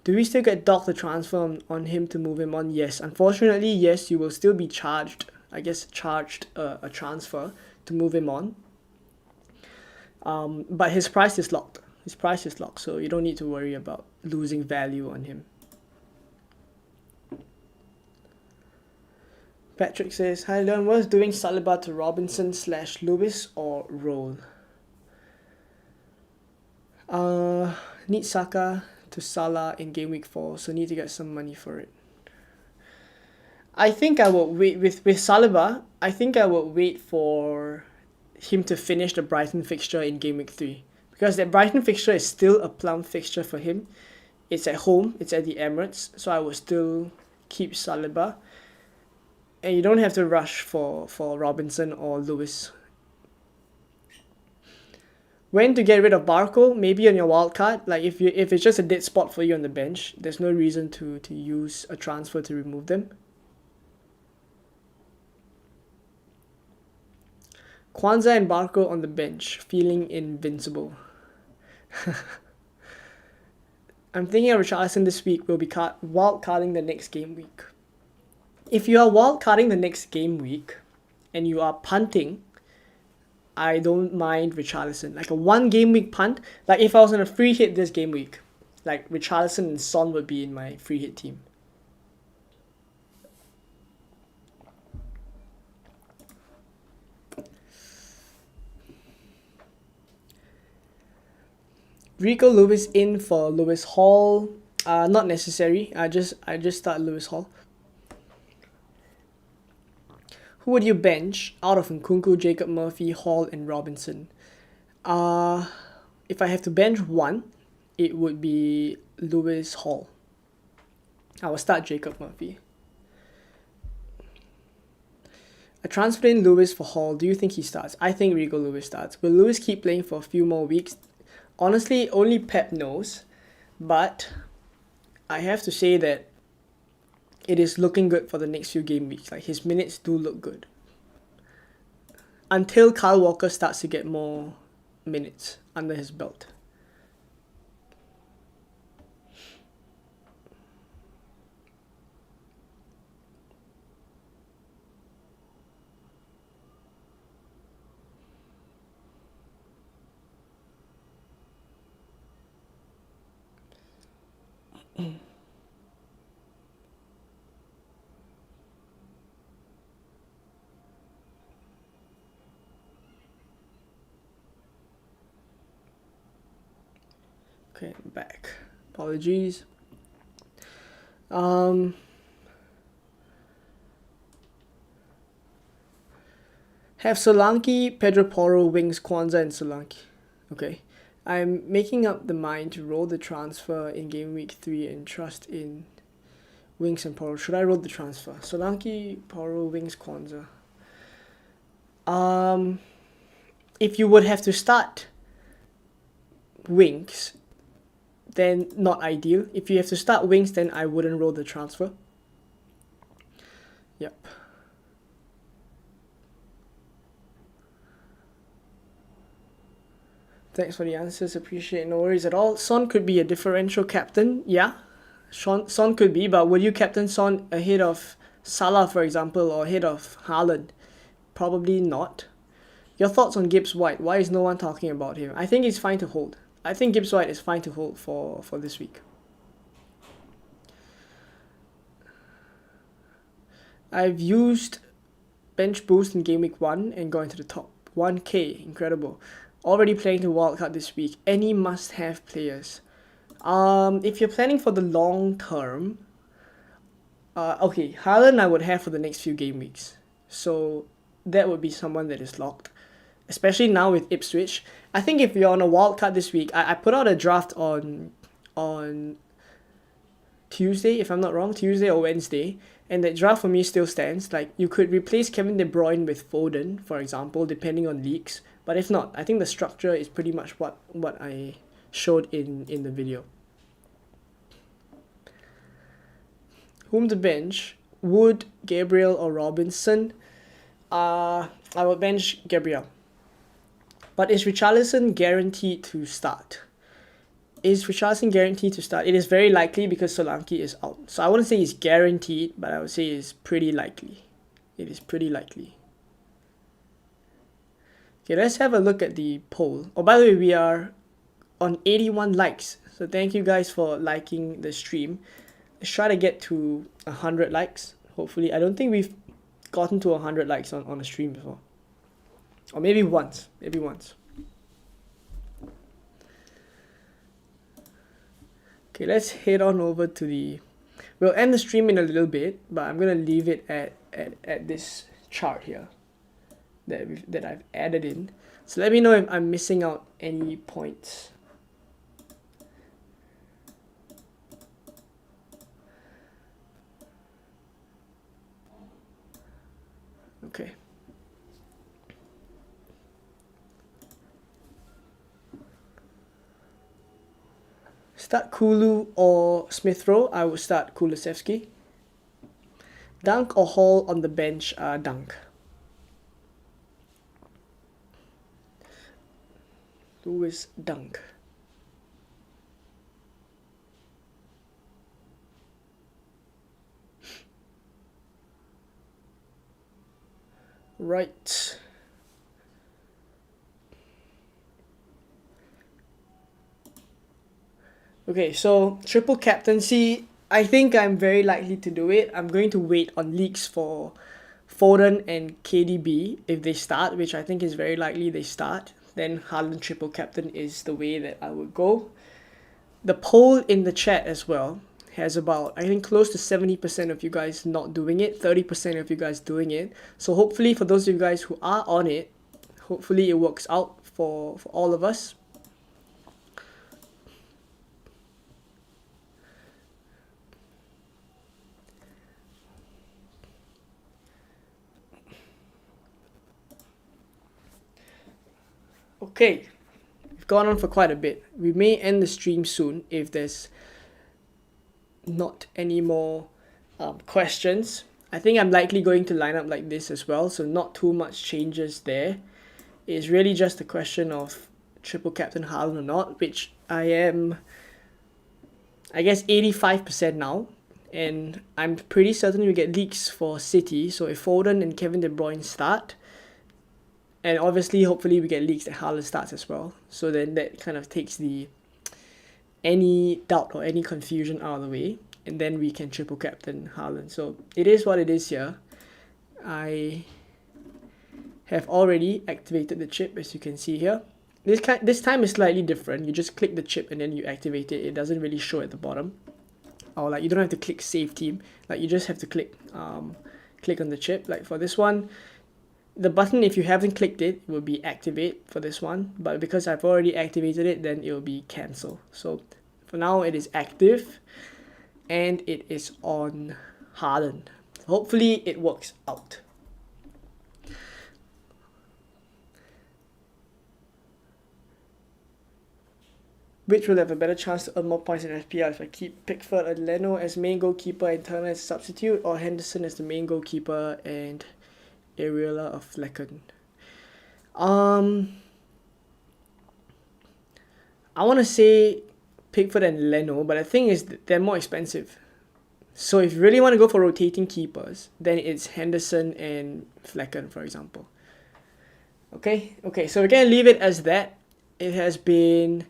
do we still get docked the transfer on him to move him on? Yes. Unfortunately, yes, you will still be charged. I guess charged a transfer to move him on. But his price is locked. His price is locked, so you don't need to worry about losing value on him. Patrick says, hi Leon, what's doing Saliba to Robinson / Lewis or Roll? Need Saka to Salah in game week 4, so need to get some money for it. I think I will wait with Saliba. I think I will wait for him to finish the Brighton fixture in game week 3. Because that Brighton fixture is still a plum fixture for him. It's at home, it's at the Emirates, so I will still keep Saliba. And you don't have to rush for Robinson or Lewis. When to get rid of Barco? Maybe on your wildcard. Like if it's just a dead spot for you on the bench, there's no reason to use a transfer to remove them. Kwanzaa and Barco on the bench, feeling invincible. I'm thinking of Richarlison this week. We'll be wildcarding the next game week. If you are wildcarding the next game week and you are punting, I don't mind Richarlison. Like a 1 game week punt. Like if I was on a free hit this game week, like Richarlison and Son would be in my free hit team. Rico Lewis in for Lewis Hall. Not necessary. I just start Lewis Hall. Who would you bench out of Nkunku, Jacob Murphy, Hall, and Robinson? If I have to bench one, it would be Lewis Hall. I will start Jacob Murphy. I transferred in Lewis for Hall. Do you think he starts? I think Rico Lewis starts. Will Lewis keep playing for a few more weeks? Honestly, only Pep knows. But I have to say that it is looking good for the next few game weeks. Like his minutes do look good. Until Kyle Walker starts to get more minutes under his belt. Okay, I'm back. Apologies. Have Solanke, Pedro Porro, Wings, Kwanzaa, and Solanke. Okay. I'm making up the mind to roll the transfer in game week 3 and trust in Wings and Porro. Should I roll the transfer? Solanke, Porro, Wings, Kwanzaa. If you would have to start Wings, then not ideal. If you have to start Wings, then I wouldn't roll the transfer. Yep. Thanks for the answers, appreciate it, no worries at all. Son could be a differential captain, yeah. Son could be, but would you captain Son ahead of Salah, for example, or ahead of Haaland? Probably not. Your thoughts on Gibbs White? Why is no one talking about him? I think he's fine to hold. I think Gibbs White is fine to hold for this week. I've used bench boost in Game Week 1 and got into the top. 1k, incredible. Already playing the wildcard this week. Any must-have players? If you're planning for the long term, okay, Haaland I would have for the next few game weeks. So that would be someone that is locked. Especially now with Ipswich. I think if you're on a wildcard this week, I put out a draft on Tuesday, if I'm not wrong, Tuesday or Wednesday, and that draft for me still stands. Like, you could replace Kevin De Bruyne with Foden, for example, depending on leagues. But if not, I think the structure is pretty much what I showed in the video. Whom to bench? Wood, Gabriel, or Robinson? I will bench Gabriel. But is Richarlison guaranteed to start? Is Richarlison guaranteed to start? It is very likely because Solanke is out. So I wouldn't say he's guaranteed, but I would say it's pretty likely. It is pretty likely. Okay, let's have a look at the poll. Oh, by the way, we are on 81 likes. So thank you guys for liking the stream. Let's try to get to 100 likes. Hopefully, I don't think we've gotten to 100 likes on a stream before. Or maybe once. Maybe once. Okay, let's head on over to the... We'll end the stream in a little bit, but I'm going to leave it at this chart here that I've added in. So let me know if I'm missing out any points. Okay. Start Kulu or Smith Rowe. I would start Kulusevski. Dunk or Hall on the bench. Dunk. Lewis Dunk. Right. Okay, so triple captaincy, I think I'm very likely to do it. I'm going to wait on leaks for Foden and KDB if they start, which I think is very likely they start. Then Haaland triple captain is the way that I would go. The poll in the chat as well has about, I think, close to 70% of you guys not doing it, 30% of you guys doing it. So hopefully for those of you guys who are on it, hopefully it works out for all of us. Okay, we've gone on for quite a bit. We may end the stream soon if there's not any more questions. I think I'm likely going to line up like this as well, so not too much changes there. It's really just a question of triple captain Haaland or not, which I am, I guess, 85% now. And I'm pretty certain we get leaks for City, so if Foden and Kevin De Bruyne start, and obviously, hopefully, we get leaks that Haaland starts as well. So then that kind of takes any doubt or any confusion out of the way. And then we can triple captain Haaland. So it is what it is here. I have already activated the chip, as you can see here. This time is slightly different. You just click the chip and then you activate it. It doesn't really show at the bottom. Or like you don't have to click save team. Like you just have to click on the chip. Like for this one, the button, if you haven't clicked it, will be activate for this one. But because I've already activated it, then it will be cancel. So for now, it is active. And it is on Haaland. Hopefully, it works out. Which will have a better chance to earn more points in FPL if I keep Pickford and Leno as main goalkeeper and Turner as substitute, or Henderson as the main goalkeeper and Areola of Flecken. I want to say Pickford and Leno, but the thing is they're more expensive. So if you really want to go for rotating keepers, then it's Henderson and Flecken, for example. Okay, so we're going to leave it as that. It has been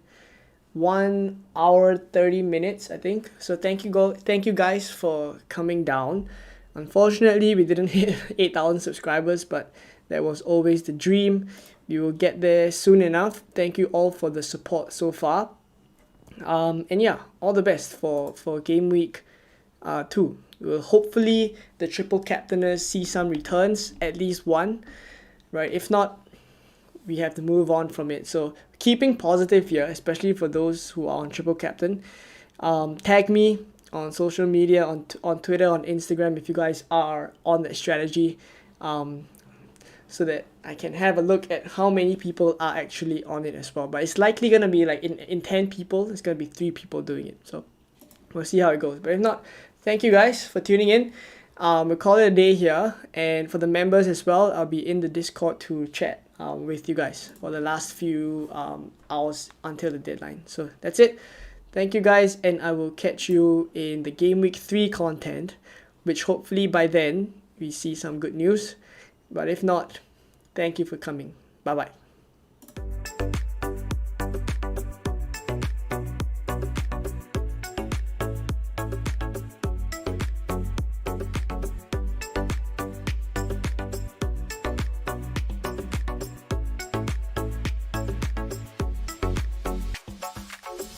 1 hour 30 minutes, I think. So thank you guys for coming down. Unfortunately, we didn't hit 8,000 subscribers, but that was always the dream. We will get there soon enough. Thank you all for the support so far. And yeah, all the best for game week 2. Will hopefully the triple captainers see some returns, at least one, right? If not, we have to move on from it. So keeping positive here, especially for those who are on triple captain. Tag me on social media, on Twitter, on Instagram, if you guys are on that strategy, so that I can have a look at how many people are actually on it as well. But it's likely gonna be like in 10 people, it's gonna be 3 people doing it. So we'll see how it goes. But if not, thank you guys for tuning in. We'll call it a day here, and for the members as well, I'll be in the Discord to chat with you guys for the last few hours until the deadline. So that's it. Thank you guys, and I will catch you in the Game Week 3 content, which hopefully by then we see some good news. But if not, thank you for coming. Bye bye.